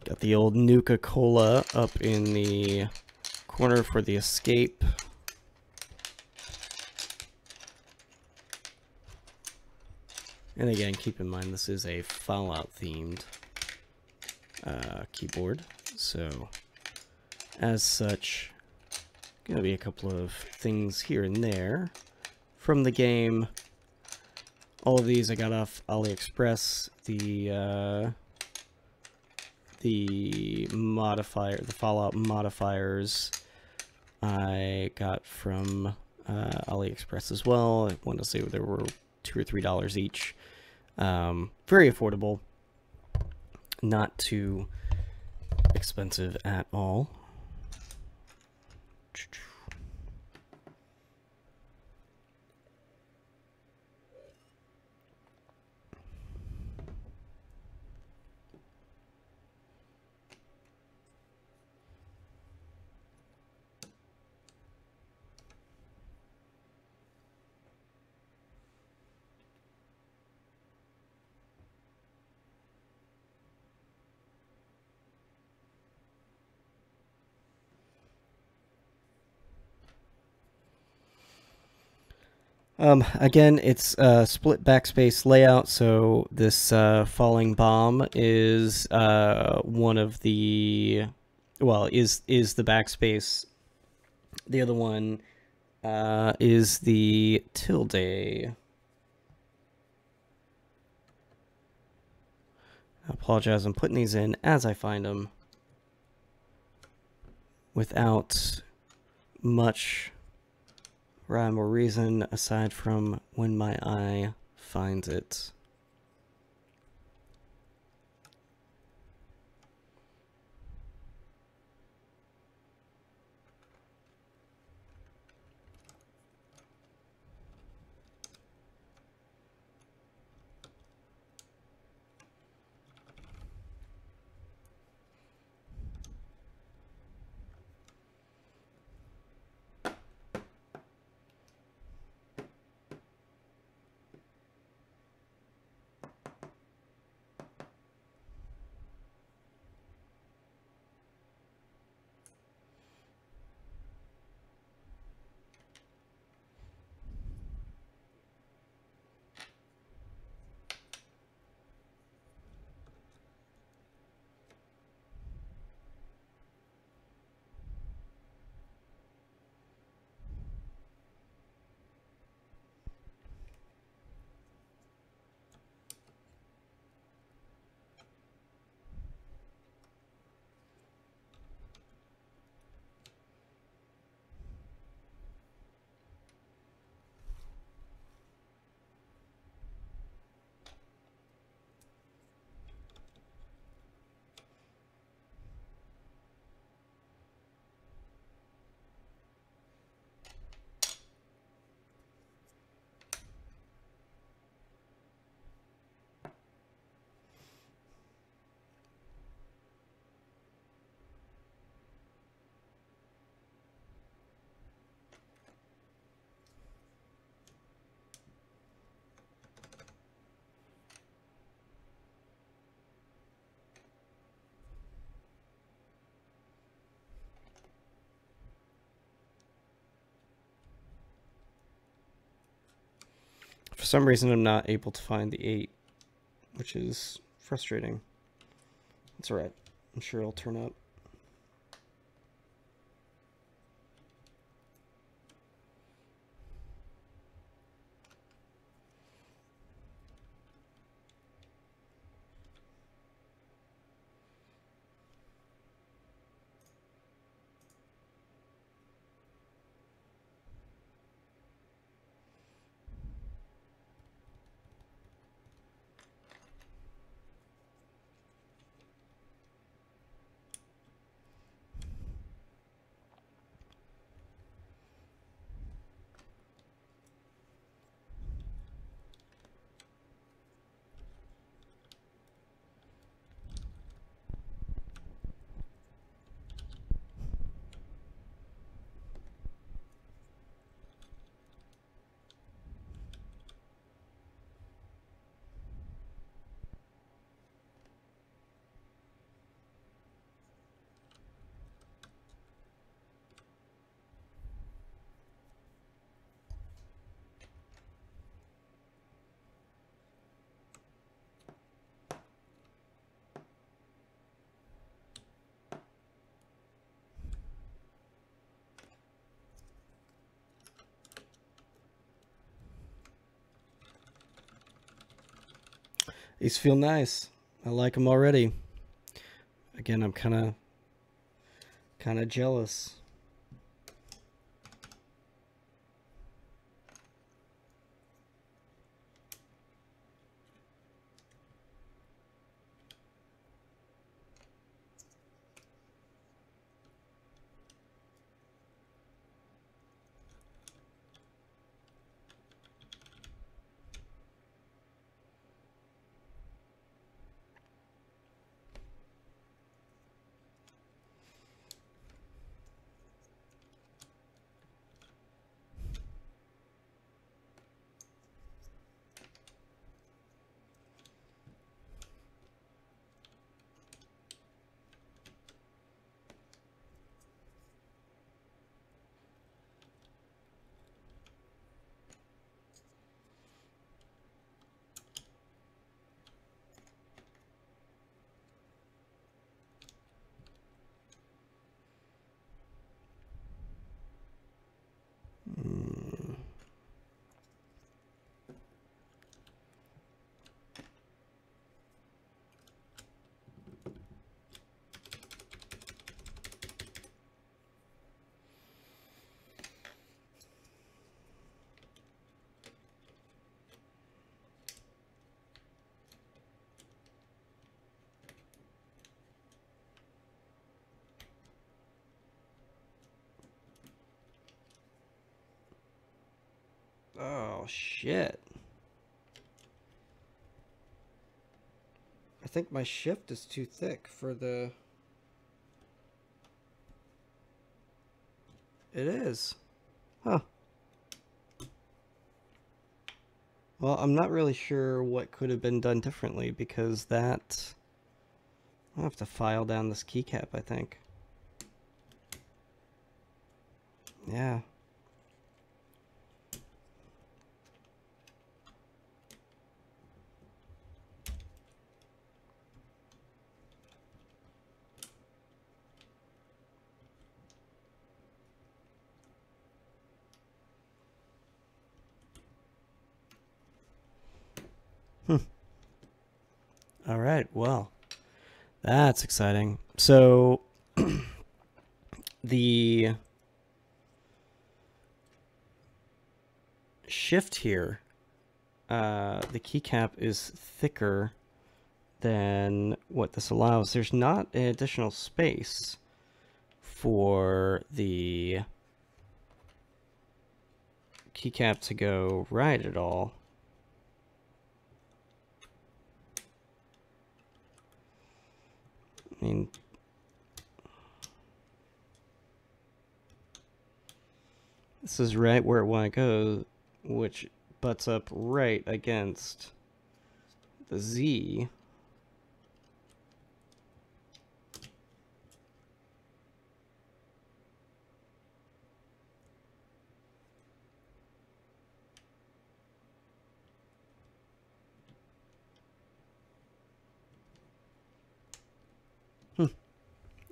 Got the old Nuka-Cola up in the corner for the escape. And again, keep in mind this is a Fallout themed keyboard, so as such, gonna be a couple of things here and there from the game. All of these I got off AliExpress. The Fallout modifiers I got from AliExpress as well. I want to say there were $2 or $3 each. Very affordable, not too expensive at all. Again, it's a split backspace layout, so this falling bomb is one of the, well, is the backspace. The other one is the tilde. I apologize, I'm putting these in as I find them without much rhyme or reason aside from when my eye finds it. For some reason, I'm not able to find the 8, which is frustrating. It's alright. I'm sure it'll turn up. These feel nice. I like them already. Again, I'm kind of jealous. Oh, shit. I think my shift is too thick for the... It is. Huh. Well, I'm not really sure what could have been done differently because that... I'll have to file down this keycap, I think. Yeah. All right, well, that's exciting. So, the shift here, the keycap is thicker than what this allows. There's not an additional space for the keycap to go right at all. I mean, this is right where it want to go, which butts up right against the Z.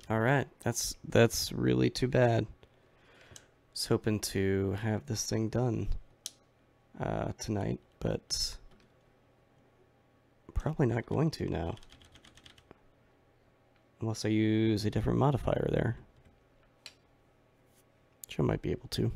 All right, that's really too bad. I was hoping to have this thing done tonight, but probably not going to now. Unless I use a different modifier there. Which I might be able to.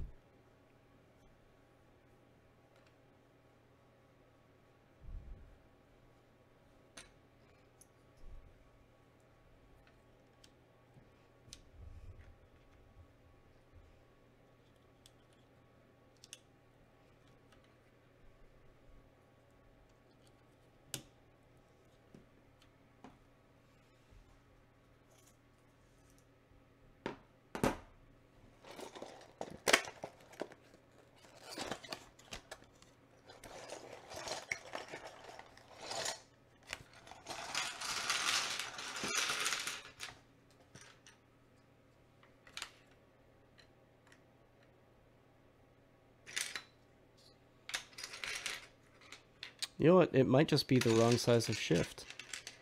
You know what? It might just be the wrong size of shift.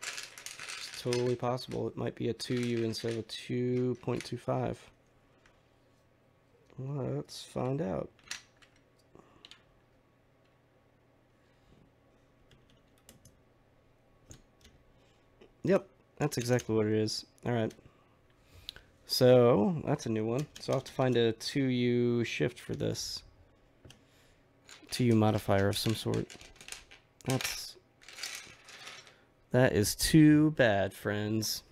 It's totally possible. It might be a 2U instead of a 2.25. Let's find out. Yep, that's exactly what it is. All right. So that's a new one. So I'll have to find a 2U shift for this. 2U modifier of some sort. That is too bad, friends.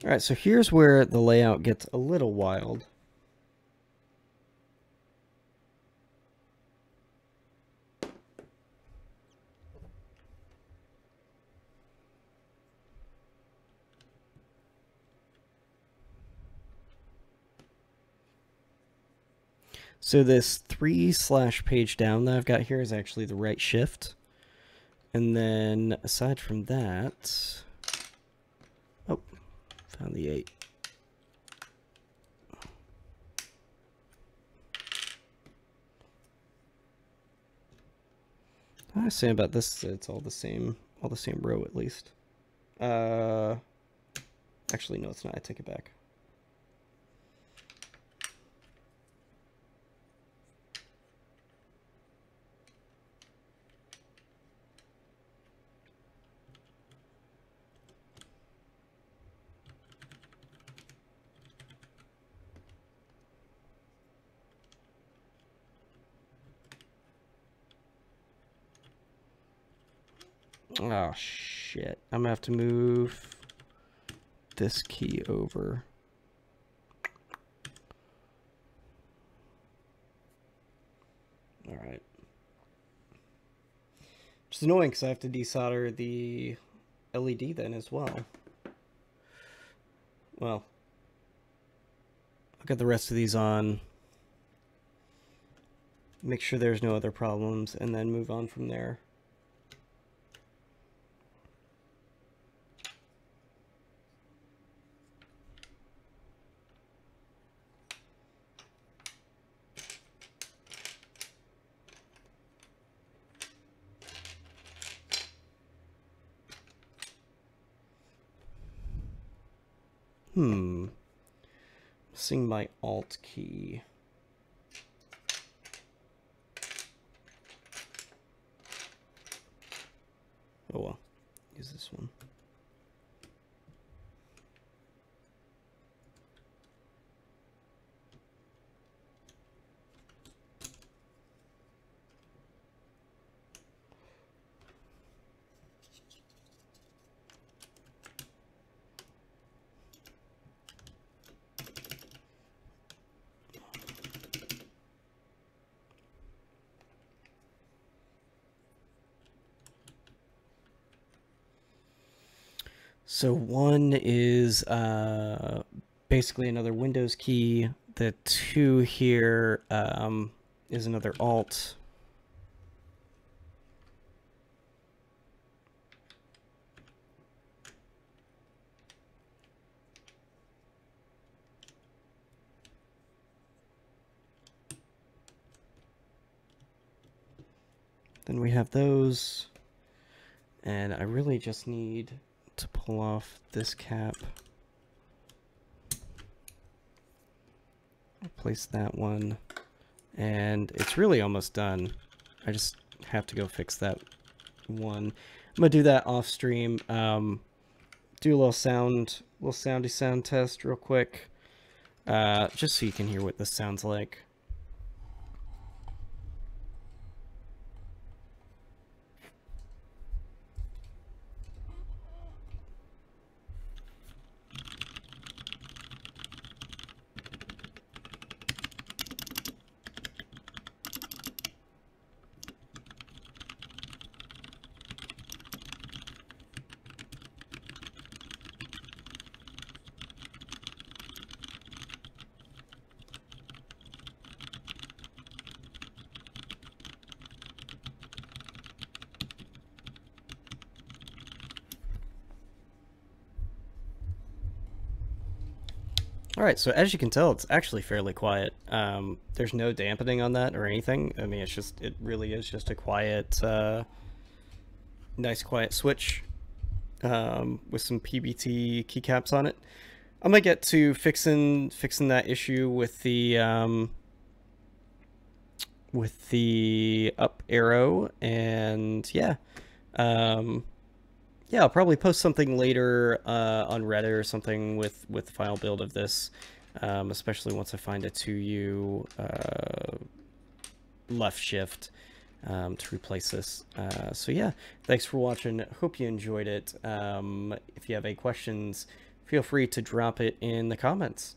All right, so here's where the layout gets a little wild. So this 3/page down that I've got here is actually the right shift. And then aside from that, oh, found the 8. I was saying about this, it's all the same row at least. Actually, no, it's not. I take it back. Oh, shit. I'm going to have to move this key over. All right. Which is annoying because I have to desolder the LED then as well. Well, I'll get the rest of these on. Make sure there's no other problems and then move on from there. Missing my Alt key. Oh well, use this one. So one is basically another Windows key. The 2 here is another Alt. Then we have those. And I really just need to pull off this cap. Replace that one. And it's really almost done. I just have to go fix that one. I'm gonna do that off stream. Do a little soundy sound test real quick. Just so you can hear what this sounds like. All right, so as you can tell, it's actually fairly quiet. There's no dampening on that or anything. I mean, it really is just a quiet, nice quiet switch with some PBT keycaps on it. I'm gonna get to fixing that issue with the up arrow, and yeah. Yeah, I'll probably post something later on Reddit or something with the final build of this, especially once I find a 2U left shift to replace this. So yeah, thanks for watching. Hope you enjoyed it. If you have any questions, feel free to drop it in the comments.